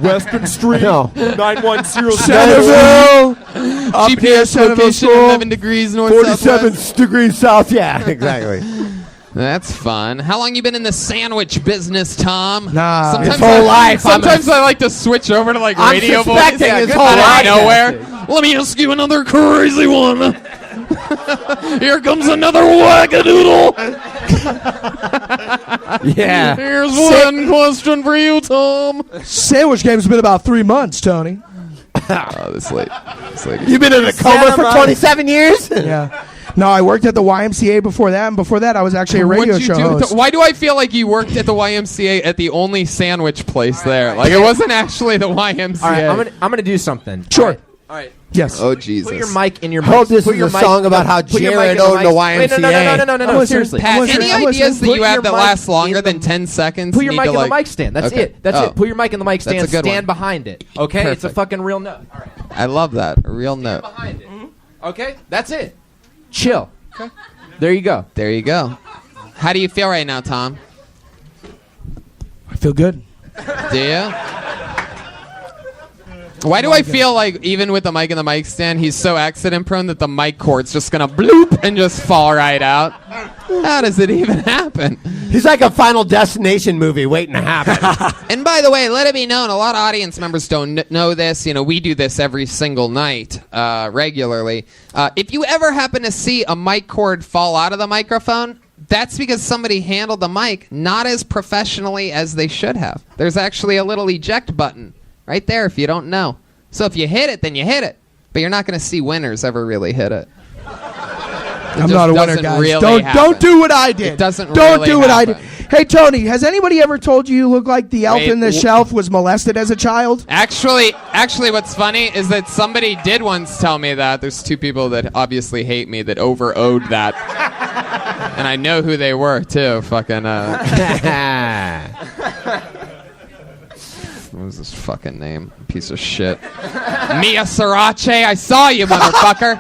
Western Street. No. 910. Centerville. Up near GPS Centerville location School. 11 degrees north 47 southwest. degrees south. Yeah, exactly. That's fun. How long you been in the sandwich business, Tom? Nah, his whole life. Sometimes I like to switch over to like I'm radio voice. suspecting his Out whole of life. nowhere. Let me ask you another crazy one. Here comes another wackadoodle. Yeah. Here's one question for you, Tom. Sandwich game's been about 3 months, Tony. Oh, this late. You've been in a coma for 27 years? Yeah. No, I worked at the YMCA before that, and before that, I was actually a radio What'd you show do? host. Why do I feel like you worked at the YMCA at the only sandwich place there? Like it wasn't actually the YMCA. All right, I'm gonna do something. Sure. All right. Yes. Oh Jesus! Put your mic in your. I hope this put is your a mic- song about how put your mic Jared in owned the mic- YMCA. Wait, no, I'm listening. seriously. Pat, listening. any I'm ideas that Put you have your that mic last longer in than the- 10 seconds? Put your Need mic to, in like- the mic stand. That's Okay. it. That's Oh. it. Put your mic in the mic That's a stand. good Stand one. behind it. Okay, it's a Perfect. fucking real note. All right. I love that. A real note. Behind it. Okay, that's it. Chill. Okay. There you go. There you go. How do you feel right now, Tom? I feel good. Do you? Why do I feel like even with the mic and the mic stand, he's so accident prone that the mic cord's just gonna bloop and just fall right out? How does it even happen? He's like a Final Destination movie waiting to happen. And by the way, let it be known, a lot of audience members don't know this. You know, we do this every single night, regularly. If you ever happen to see a mic cord fall out of the microphone, that's because somebody handled the mic not as professionally as they should have. There's actually a little eject button right there if you don't know. So if you hit it, then you hit it. But you're not going to see winners ever really hit it. I'm not a winner, guys. Really don't do what I did. It doesn't Don't really do what happen. I did. Hey, Tony, has anybody ever told you look like the elf in the shelf was molested as a child? Actually, what's funny is that somebody did once tell me that. There's two people that obviously hate me that over-owed that. And I know who they were, too. Fucking, what was his fucking name? Piece of shit. Mia Sriracha, I saw you, motherfucker.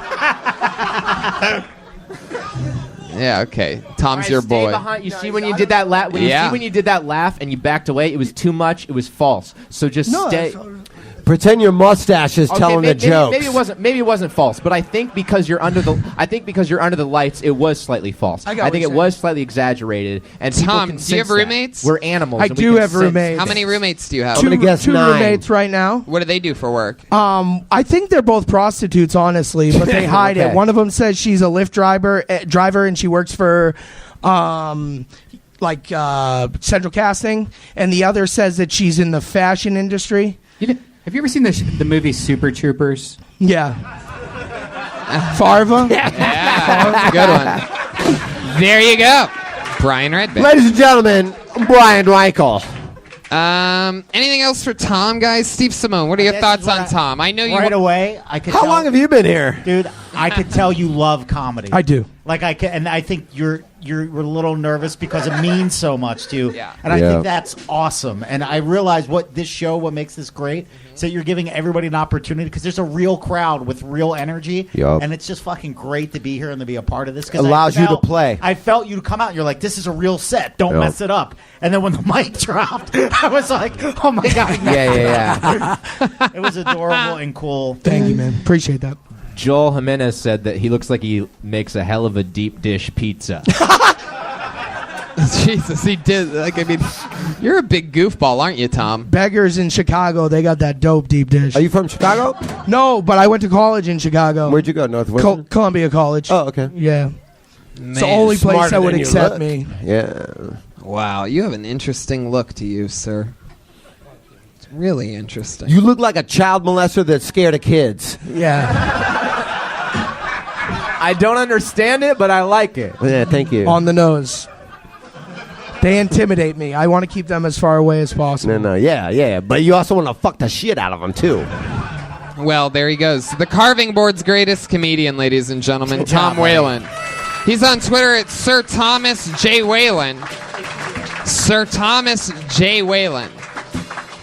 Yeah, okay. Tom's your boy. You see when you did that laugh? When you did that laugh and you backed away, it was too much. It was false. So just stay. Pretend your mustache is telling a joke. Maybe it wasn't false, but I think because you're under the lights, it was slightly false. I think it was slightly exaggerated. And Tom, do you have roommates? We're animals. I do have roommates. How many roommates do you have? I'm gonna guess two 9. roommates right now. What do they do for work? I think they're both prostitutes, honestly, but they hide it. One of them says she's a Lyft driver, and she works for, Central Casting, and the other says that she's in the fashion industry. Have you ever seen the movie Super Troopers? Yeah. Farva? Yeah, that's a good one. There you go. Brian Redband. Ladies and gentlemen, Brian Reichel. Anything else for Tom, guys? Steve Simeone, what are your thoughts on Tom? I know you right away. I could. How long have you been here, dude? I could tell you love comedy. I do. Like I can, and I think you're a little nervous because it means so much to you. Yeah. And I think that's awesome. And I realize what makes this great, is that you're giving everybody an opportunity because there's a real crowd with real energy. Yep. And it's just fucking great to be here and to be a part of this. Allows you to play. I felt you to come out and you're like, this is a real set. Don't mess it up. And then when the mic dropped, I was like, oh my God. Yeah. It was adorable and cool. Thank you, man. Appreciate that. Joel Jimenez said that he looks like he makes a hell of a deep dish pizza. Jesus, he did. Like, I mean, you're a big goofball, aren't you, Tom? Beggars in Chicago, they got that dope deep dish. Are you from Chicago? No, but I went to college in Chicago. Where'd you go? Northwestern? Columbia College. Oh, okay. Yeah. Man, it's the only place that would accept me. Yeah. Wow, you have an interesting look to you, sir. It's really interesting. You look like a child molester that's scared of kids. Yeah. I don't understand it, but I like it. Yeah, thank you. On the nose. They intimidate me. I want to keep them as far away as possible. No, yeah. But you also want to fuck the shit out of them, too. Well, there he goes. The carving board's greatest comedian, ladies and gentlemen, Tom Whalen. He's on Twitter at Sir Thomas J. Whalen. Sir Thomas J. Whalen.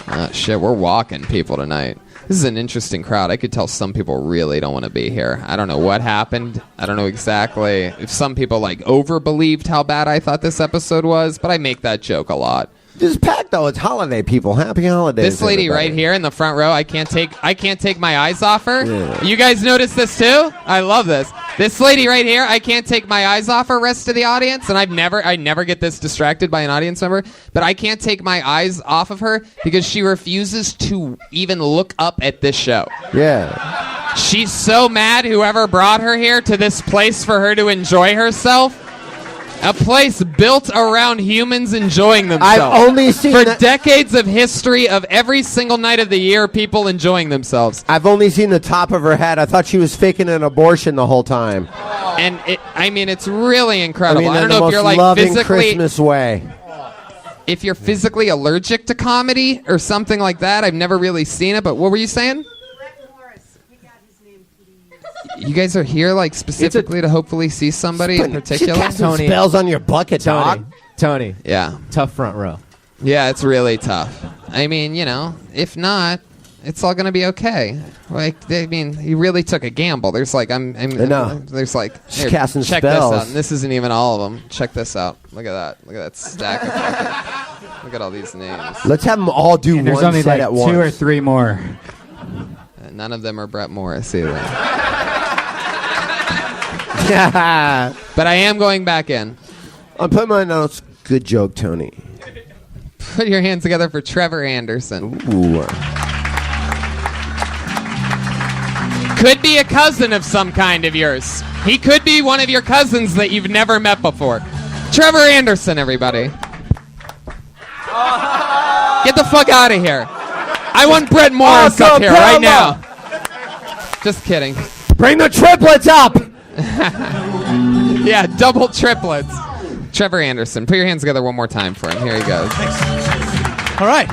Oh, shit, we're walking people tonight. This is an interesting crowd. I could tell some people really don't want to be here. I don't know what happened. I don't know exactly if some people over-believed how bad I thought this episode was, but I make that joke a lot. This is packed though. It's holiday, people. Happy holidays. This lady everybody. right here in the front row, I can't take my eyes off her. Yeah. You guys notice this too? I love this. This lady right here, I can't take my eyes off her. Rest of the audience, and I never get this distracted by an audience member, but I can't take my eyes off of her because she refuses to even look up at this show. Yeah. She's so mad whoever brought her here to this place for her to enjoy herself. A place built around humans enjoying themselves. I've only seen for decades of history of every single night of the year, people enjoying themselves. I've only seen the top of her head. I thought she was faking an abortion the whole time. And it's really incredible. I don't in know the if you're most like loving physically Christmas way. If you're physically allergic to comedy or something like that. I've never really seen it, but what were you saying? You guys are here specifically to hopefully see somebody in particular? Tony, spells on your bucket, dog. Tony. Yeah. Tough front row. Yeah, it's really tough. I mean, if not, it's all going to be okay. He really took a gamble. There's here, casting check spells. this out. And this isn't even all of them. Check this out. Look at that. Look at that stack of fucking, look at all these names. Let's have them all do and there's one only set at once. 2 or 3 more. None of them are Brett Morris either. Yeah. But I am going back in. I'm putting my notes. Good joke, Tony. Put your hands together for Trevor Anderson. Ooh. Could be a cousin of some kind of yours. He could be one of your cousins that you've never met before. Trevor Anderson, everybody. Get the fuck out of here. I want Brett Morris up here right now. Just kidding. Bring the triplets up. Yeah, double triplets. Trevor Anderson, put your hands together one more time for him. Here he goes. All right.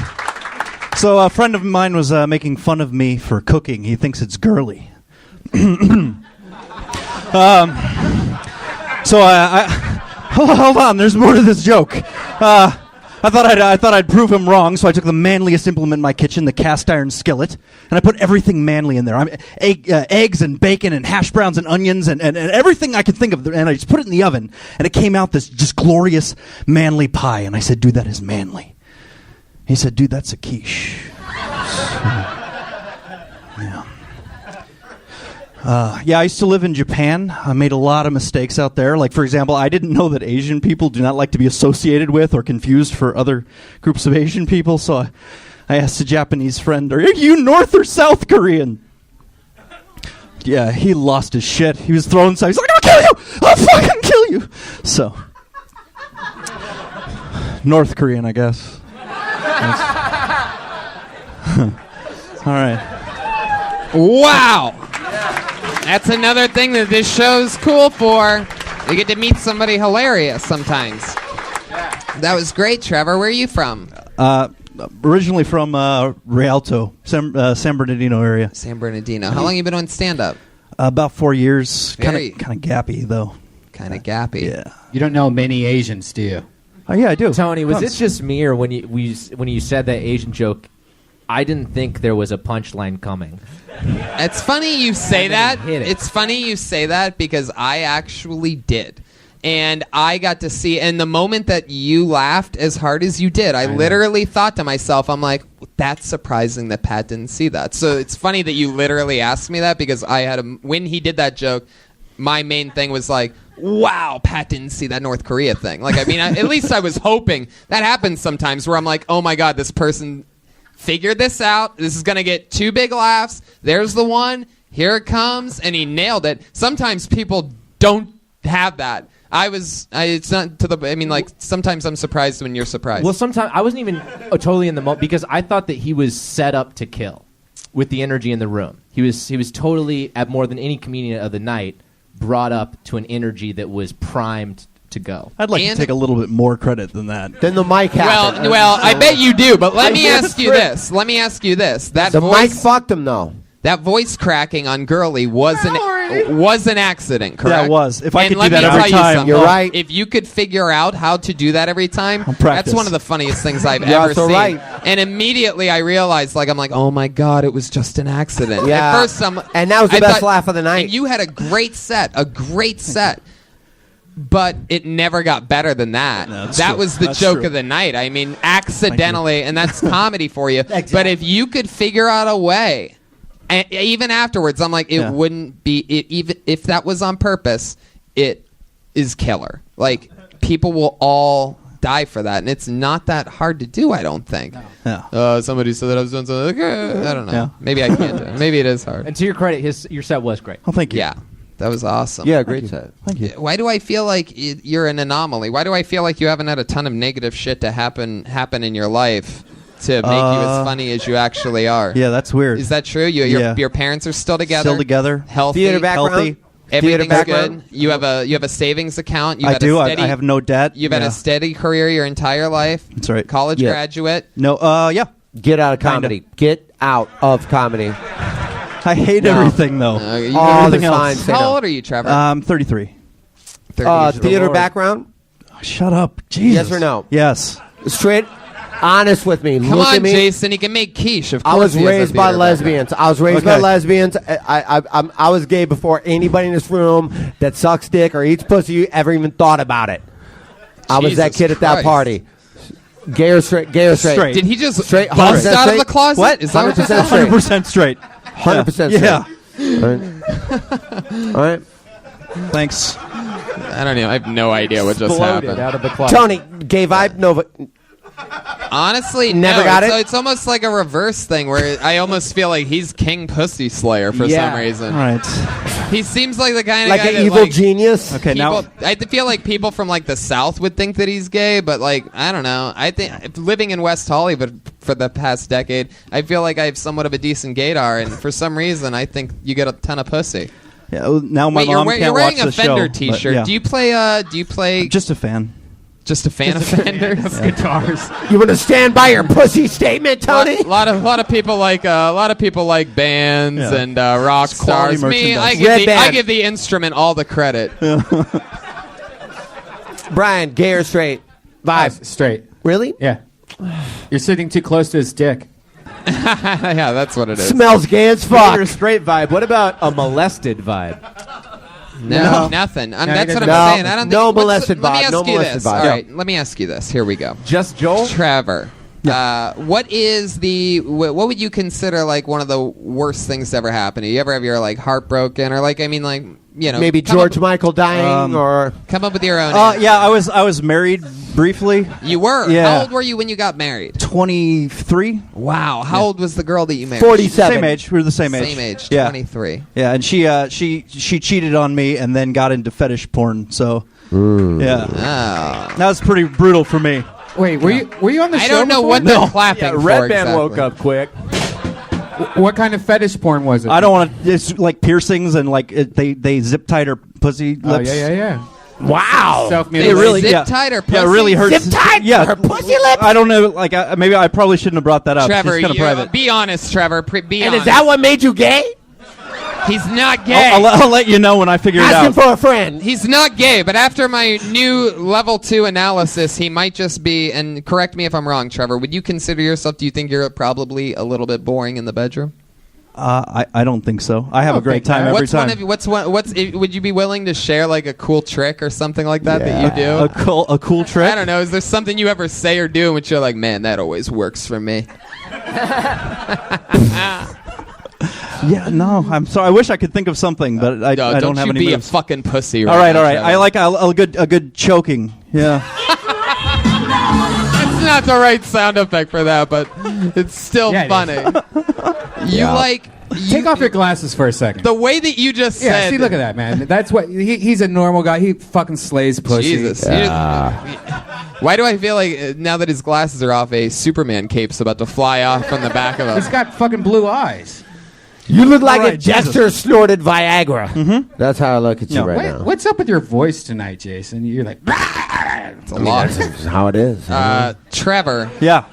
So a friend of mine was making fun of me for cooking. He thinks it's girly. So hold on. There's more to this joke. I thought I'd prove him wrong, so I took the manliest implement in my kitchen, the cast iron skillet, and I put everything manly in there. Eggs and bacon and hash browns and onions and everything I could think of, and I just put it in the oven, and it came out this just glorious manly pie. And I said, "Dude, that is manly." He said, "Dude, that's a quiche." Yeah, I used to live in Japan. I made a lot of mistakes out there. Like, for example, I didn't know that Asian people do not like to be associated with or confused for other groups of Asian people. So I asked a Japanese friend, "Are you North or South Korean?" Yeah, he lost his shit. He was throwing stuff. He's like, "I'll kill you! I'll fucking kill you!" So, North Korean, I guess. All right. Wow. That's another thing that this show's cool for. You get to meet somebody hilarious sometimes. That was great, Trevor. Where are you from? Originally from Rialto, San Bernardino area. San Bernardino. How long have you been on stand-up? About 4 years. Kind Very- of gappy, though. Kind of gappy. Yeah. You don't know many Asians, do you? Oh, yeah, I do. Tony, was it just me, or when you said that Asian joke, I didn't think there was a punchline coming? It's funny you say that. hit it. It's funny you say that because I actually did. And I got to see, and the moment that you laughed as hard as you did, I literally thought to myself, I'm like, that's surprising that Pat didn't see that. So it's funny that you literally asked me that because I had when he did that joke, my main thing was like, wow, Pat didn't see that North Korea thing. Like, I mean, at least I was hoping. That happens sometimes where I'm like, oh my God, this person figured this out. This is going to get 2 big laughs. There's the one. Here it comes. And he nailed it. Sometimes people don't have that. It's not to the, I mean, like, sometimes I'm surprised when you're surprised. Well, sometimes I wasn't even totally in the moment because I thought that he was set up to kill with the energy in the room. He was totally, at more than any comedian of the night, brought up to an energy that was primed to go. I'd like to take a little bit more credit than that. Then the mic happened. Well, I bet you do, but let me ask you this. That the voice, mic fucked him, though. That voice cracking on Girly was an accident, correct? Yeah, it was. If I And could let do that me every tell you time. something. You're right. If you could figure out how to do that every time, practice. that's one of the funniest things I've You're ever also seen. right. And immediately I realized, like, I'm like, oh my God, it was just an accident. Yeah. At first, And that was the I best thought- laugh of the night. And you had a great set. But it never got better than that. No, that's That true. was the That's joke true. of the night. I mean, accidentally, and that's comedy for you. But if you could figure out a way, and even afterwards, I'm like, it wouldn't be, even if that was on purpose, it is killer. Like, people will all die for that, and it's not that hard to do, I don't think. Yeah. Somebody said that I was doing something. I don't know. Yeah. Maybe I can't do it. Maybe it is hard. And to your credit, your set was great. Oh, thank you. Yeah. That was awesome. Yeah, great set. Thank you. Why do I feel like you're an anomaly? Why do I feel like you haven't had a ton of negative shit to happen in your life to make you as funny as you actually are? Yeah, that's weird. Is that true? Your parents are still together? Still together. Healthy? Theater background? Healthy. Everything's background? good? You have a savings account? I do. I have no debt. You've had a steady career your entire life? That's right. College Yeah. graduate? No, yeah. Get out of comedy. Get out of comedy. I hate everything, though. All the Everything else. signs say How no. old are you, Trevor? I'm 33. 30. Theater background? Shut up. Jesus. Yes or no? Yes. Straight, honest with me. Come Look on, at me. Jason. He can make quiche. Of course I was he has a raised by theater lesbians. I was raised by Okay. lesbians. I was gay before anybody in this room that sucks dick or eats pussy ever even thought about it. I was that Jesus kid at that Christ. party. Gay or straight? Gay or straight? Straight. Did he just Straight, bust 100% out of the straight? closet? What? Is that what 100% straight. 100% straight. 100% straight. Yeah. All right. All right. Thanks. I don't know. I have no idea what just Exploded happened. out of the closet. Tony, gay vibe? No. Honestly, Never no. got it? It's almost like a reverse thing where I almost feel like he's King Pussy Slayer for some reason. Right. He seems like the kind of Like guy an that, evil like, genius? Okay, people, now I feel like people from like the South would think that he's gay, but like I don't know. I think living in West Hollywood for the past decade, I feel like I have somewhat of a decent gaydar, and for some reason, I think you get a ton of pussy. yeah, well, now my Wait, mom you're can't wearing watch a the Fender show. T-shirt. But, yeah. Do you play? Do you play? Just a fan. Just a fan of Fenders. Guitars. You want to stand by your pussy statement, Tony? A lot of people like bands Yeah. and rock It's quality stars. Me, merchandise. I give the instrument all the credit. Brian, gay or straight? Vibe. Straight. Really? Yeah. You're sitting too close to his dick. Yeah, that's what it is. Smells gay as Gay fuck. or straight vibe. What about a molested vibe? No, nothing. That's what I'm No. saying. I don't No think, what's- molested Let me vibe. ask No you molested this. vibe. All Yeah. right, let me ask you this. Here we go. Just Joel? Trevor, what is what would you consider like one of the worst things to ever happen to you? You ever have your like heartbroken or like Maybe George Michael dying or come up with your own. Yeah, I was married briefly. You were. Yeah. How old were you when you got married? 23. Wow. How old was the girl that you married? 47. Same age. We were the same age. Same age. Yeah. 23. Yeah, and she cheated on me and then got into fetish porn. So yeah, Oh. that was pretty brutal for me. Wait, were you on the show? I don't know before? what they're clapping Yeah, for. Red Band exactly. woke up quick. What kind of fetish porn was it? I don't want to. It's like piercings and like they zip tied her pussy Oh lips. yeah. wow. It Self-mutilation. really Zip yeah. tied her Yeah, it pussy? really hurts. Zip tied Yeah, her pussy lips? I don't know. Like maybe I probably shouldn't have brought that up. Trevor, it's kind of private. be honest, Trevor. Be And honest. is that what made you gay? He's not gay. I'll let you know when I figure it Ask him out. for a friend. He's not gay, but after my new level 2 analysis, he might just be, and correct me if I'm wrong, Trevor, would you consider yourself, do you think you're probably a little bit boring in the bedroom? I don't think so. I have a great time every what's time. would you be willing to share like a cool trick or something like that that you do? A cool trick? I don't know. Is there something you ever say or do in which you're like, man, that always works for me? Yeah, no, I'm sorry. I wish I could think of something, but I don't have any be moves. a fucking pussy right all right. now, I Trevor. like a good choking. Yeah. It's not the right sound effect for that, but it's still Yeah, it funny. You like... Take off your glasses for a second. The way that you just Yeah, said... see, look at that, man. That's what he's a normal guy. He fucking slays pussy. Jesus. Why do I feel like now that his glasses are off, a Superman cape's about to fly off from the back of him? He's got fucking blue eyes. You look like Right, if Dexter snorted Viagra. Mm-hmm. That's how I look at you right now. What's up with your voice tonight, Jason? You're like, It's a lot. That's how it is. Trevor. Yeah.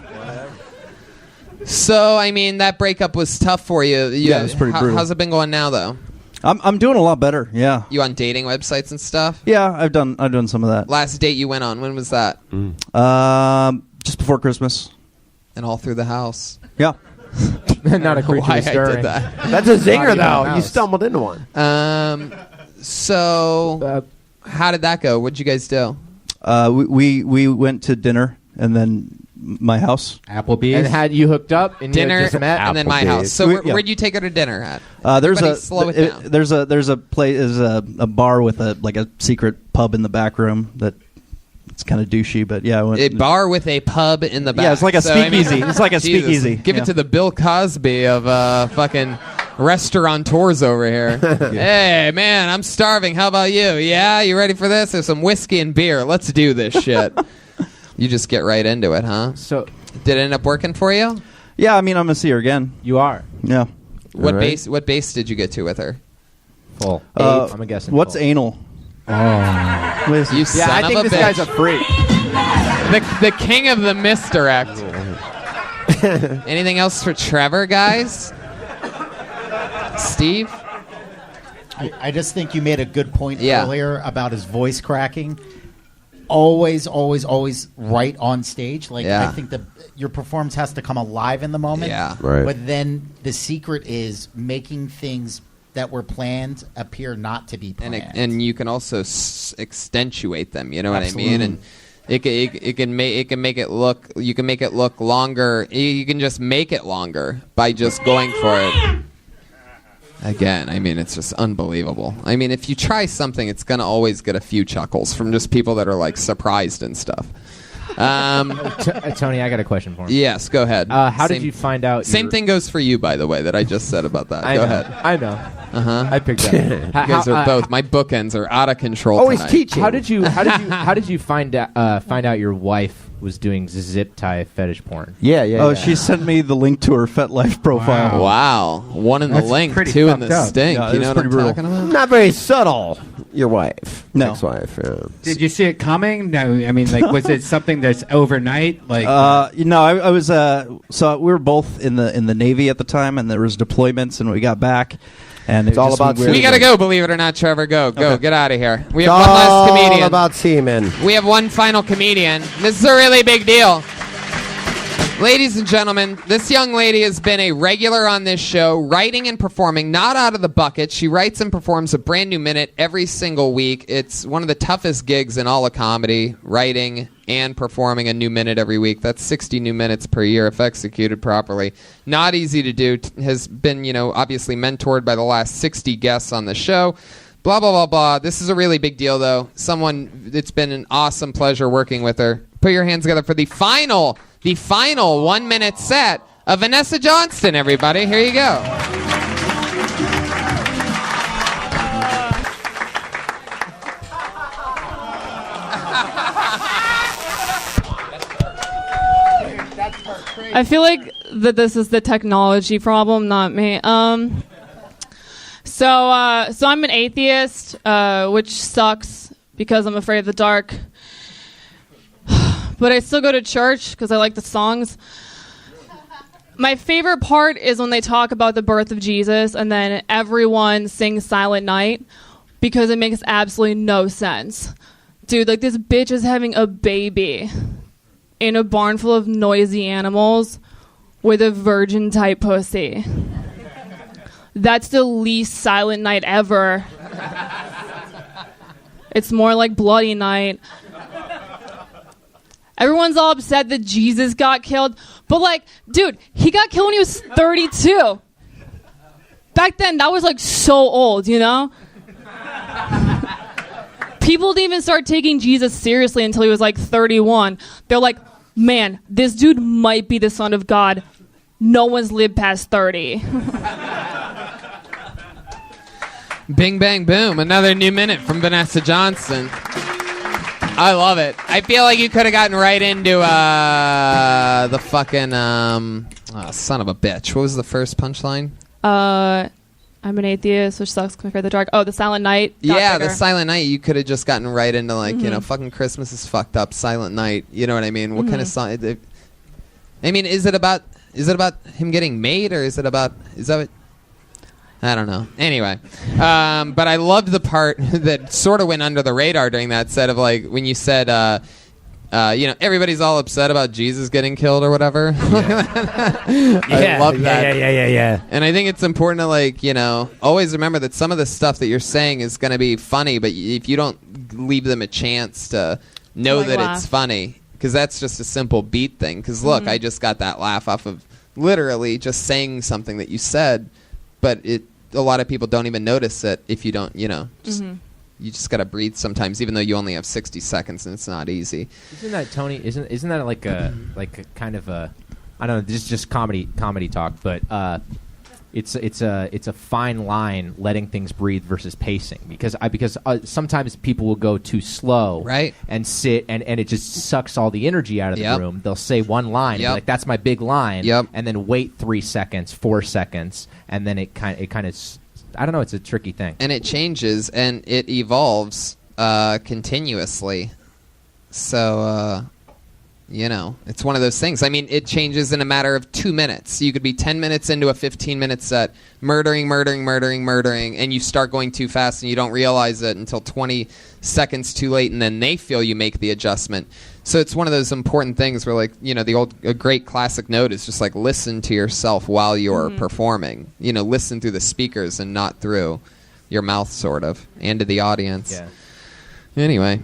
So, I mean, that breakup was tough for you. Yeah, it was pretty brutal. How's it been going now, though? I'm doing a lot better. Yeah. You on dating websites and stuff? Yeah, I've done some of that. Last date you went on, when was that? Just before Christmas. And all through the house. Yeah. Not a creature Why I stirring. did that. That's a zinger, Not even a though. You mouse. stumbled into one. So, how did that go? What'd you guys do? We went to dinner and then my house. Applebee's. And had you hooked up and Dinner you just met? and then my house. So, Yeah. where'd you take her to dinner at? There's Everybody slow it down. there's a place, there's a bar with a secret pub in the back room that it's kind of douchey, but yeah. I went, A bar with a pub in the back. Yeah, it's like a So, I mean, speakeasy. It's like a Jesus, speakeasy. Give Yeah. it to the Bill Cosby of fucking restaurateurs over here. Hey, man, I'm starving. How about you? Yeah, you ready for this? There's some whiskey and beer. Let's do this shit. You just get right into it, huh? So, did it end up working for you? Yeah, I mean, I'm gonna see her again. You are. Yeah. What All right. What base did you get to with her? Full. I'm guessing. What's full. anal? You son Yeah, I of think a this bitch. guy's a freak. The king of the misdirect. Anything else for Trevor, guys? Steve? I just think you made a good point Yeah. earlier about his voice cracking. Always right on stage. Like Yeah. I think your performance has to come alive in the moment. Yeah. Right. But then the secret is making things that were planned appear not to be planned. And you can also extenuate them. You know what I mean? And it can make it look. You can make it look longer. You can just make it longer by just going for it. Again, I mean, it's just unbelievable. I mean, if you try something, it's going to always get a few chuckles from just people that are, like, surprised and stuff. Tony, I got a question for him. Yes, go ahead. How did you find out? Same thing goes for you, by the way, that I just said about that. Go ahead. I know. I picked that. You guys are both. My bookends are out of control. Always tonight. teaching. How did you find out your wife was doing zip tie fetish porn? Oh, she sent me the link to her FetLife profile. Wow. One in the link, two in the stink. Yeah, you know what I'm brutal. talking about? Not very subtle. Your wife, No. ex-wife. Yeah. Did you see it coming? No, I mean, like, was it something that's overnight? Like, I was. So we were both in the Navy at the time, and there was deployments, and we got back, and It's all about We got to go, believe it or not, Trevor. Go. Okay. Get out of here. We It's have one last all comedian. about semen. We have one final comedian. This is a really big deal. Ladies and gentlemen, this young lady has been a regular on this show, writing and performing, not out of the bucket. She writes and performs a brand new minute every single week. It's one of the toughest gigs in all of comedy, writing and performing a new minute every week. That's 60 new minutes per year if executed properly. Not easy to do. Has been, obviously mentored by the last 60 guests on the show. Blah, blah, blah, blah. This is a really big deal, though. It's been an awesome pleasure working with her. Put your hands together for the final 1 minute set of Vanessa Johnston, everybody. Here you go. I feel like that this is the technology problem, not me. So I'm an atheist, which sucks because I'm afraid of the dark. But I still go to church because I like the songs. My favorite part is when they talk about the birth of Jesus and then everyone sings Silent Night because it makes absolutely no sense. Dude, like, this bitch is having a baby in a barn full of noisy animals with a virgin-type pussy. That's the least Silent Night ever. It's more like Bloody Night. Everyone's all upset that Jesus got killed. But, like, dude, he got killed when he was 32. Back then, that was, like, so old, you know? People didn't even start taking Jesus seriously until he was, like, 31. They're like, man, this dude might be the son of God. No one's lived past 30. Bing, bang, boom. Another new minute from Vanessa Johnston. I love it. I feel like you could have gotten right into the fucking son of a bitch. What was the first punchline? I'm an atheist, which sucks compared to the dark. Oh, the Silent Night. Yeah, the Silent Night. You could have just gotten right into, like, fucking Christmas is fucked up. Silent Night. You know what I mean? What kind of song? I mean, is it about him getting made, or is that what? I don't know. Anyway, but I loved the part that sort of went under the radar during that set of, like, when you said, everybody's all upset about Jesus getting killed or whatever. I love that. Yeah. And I think it's important to, like, always remember that some of the stuff that you're saying is going to be funny, but if you don't leave them a chance to know that laugh. it's funny, because that's just a simple beat thing. Because look, I just got that laugh off of literally just saying something that you said. But a lot of people don't even notice it if you don't, you just got to breathe sometimes, even though you only have 60 seconds and it's not easy. Isn't that, Tony? Isn't that like a kind of a, I don't know, this is just comedy talk, but it's a fine line letting things breathe versus pacing, because sometimes people will go too slow, right, and sit and it just sucks all the energy out of the room. They'll say one line, and be like, that's my big line, and then wait 3 seconds, 4 seconds, and then it kind of I don't know, it's a tricky thing, and it changes and it evolves continuously. So it's one of those things. I mean, it changes in a matter of 2 minutes. You could be 10 minutes into a 15-minute set, murdering, and you start going too fast and you don't realize it until 20 seconds too late, and then they feel you make the adjustment. So it's one of those important things where, like, a great classic note is just, like, listen to yourself while you're performing. Listen through the speakers and not through your mouth, sort of, and to the audience. Yeah. Anyway.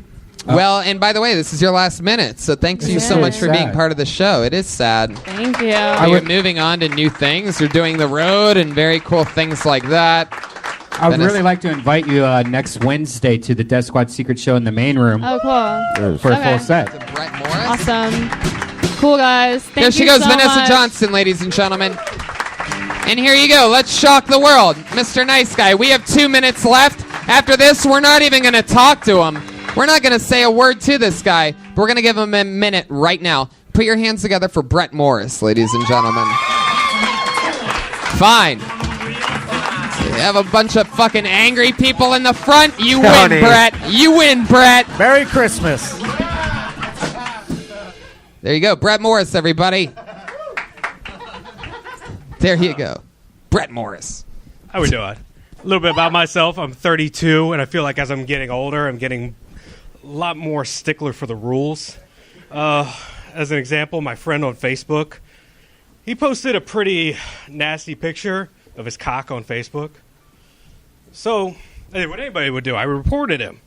Well, and by the way, this is your last minute, so thanks you so much for being part of the show. It is sad. Thank you. You're moving on to new things. You're doing the road and very cool things like that. I would really like to invite you next Wednesday to the Death Squad Secret Show in the main room. Oh, cool. For a full set. Awesome. Cool, guys. Thank There she you goes, so Vanessa much. Johnson, ladies and gentlemen. And here you go. Let's shock the world. Mr. Nice Guy, we have 2 minutes left. After this, we're not even going to talk to him. We're not going to say a word to this guy. But we're going to give him a minute right now. Put your hands together for Brett Morris, ladies and gentlemen. Fine. You have a bunch of fucking angry people in the front. You win, Brett. You win, Brett. Merry Christmas. There you go. Brett Morris, everybody. There you go. Brett Morris. How we doing? A little bit about myself. I'm 32, and I feel like as I'm getting older, I'm getting a lot more stickler for the rules. As an example, my friend on Facebook, he posted a pretty nasty picture of his cock on Facebook. So, what anybody would do, I reported him.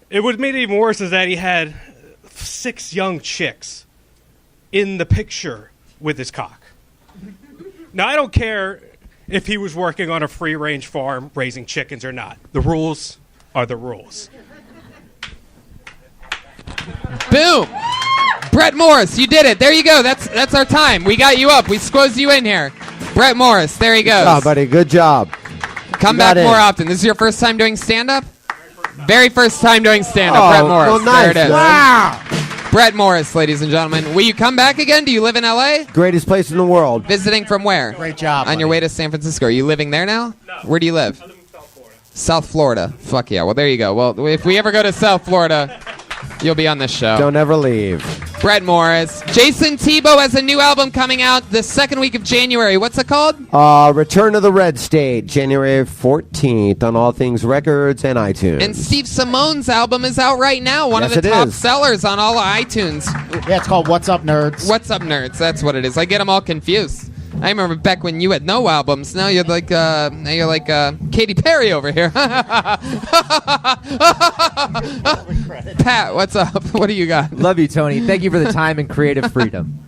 It would make it even worse is that he had 6 young chicks in the picture with his cock. Now, I don't care if he was working on a free-range farm raising chickens or not. The rules are the rules. Boom. Brett Morris, you did it. There you go. That's our time. We got you up. We squoze you in here. Brett Morris, there he goes. Good job, buddy. Good job. Come back more often. This is your first time doing stand-up? Very first time doing stand-up. Oh, Brett Morris. well, nice, there it is. man. Brett Morris, ladies and gentlemen. Will you come back again? Do you live in L.A.? Greatest place in the world. Visiting from where? Great job. On your way to San Francisco. Are you living there now? No. Where do you live? I live in South Florida. South Florida. Fuck yeah. Well, there you go. Well, if we ever go to South Florida, you'll be on this show. Don't ever leave. Brett Morris. Jayson Thibault has a new album coming out the second week of January. What's it called? Return to the Red State, January 14th on All Things Records and iTunes. And Steve Simone's album is out right now. One Yes, of the it top is. sellers on all of iTunes. Yeah, it's called What's Up, Nerds. What's Up, Nerds? That's what it is. I get them all confused. I remember back when you had no albums. Now you're like Katy Perry over here. Pat, what's up? What do you got? Love you, Tony. Thank you for the time and creative freedom.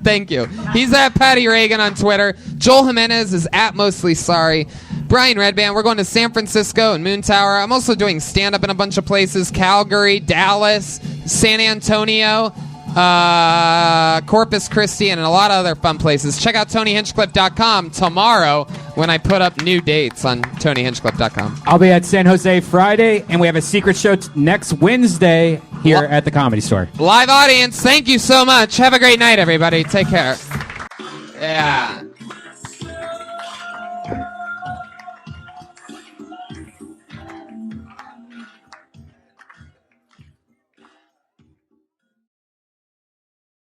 Thank you. He's at Patty Reagan on Twitter. Joel Jimenez is at Mostly Sorry. Brian Redband, we're going to San Francisco and Moon Tower. I'm also doing stand-up in a bunch of places. Calgary, Dallas, San Antonio, Corpus Christi, and a lot of other fun places. Check out TonyHinchcliffe.com tomorrow when I put up new dates on TonyHinchcliffe.com. I'll be at San Jose Friday, and we have a secret show next Wednesday here at the Comedy Store. Live audience, thank you so much. Have a great night, everybody. Take care. Yeah.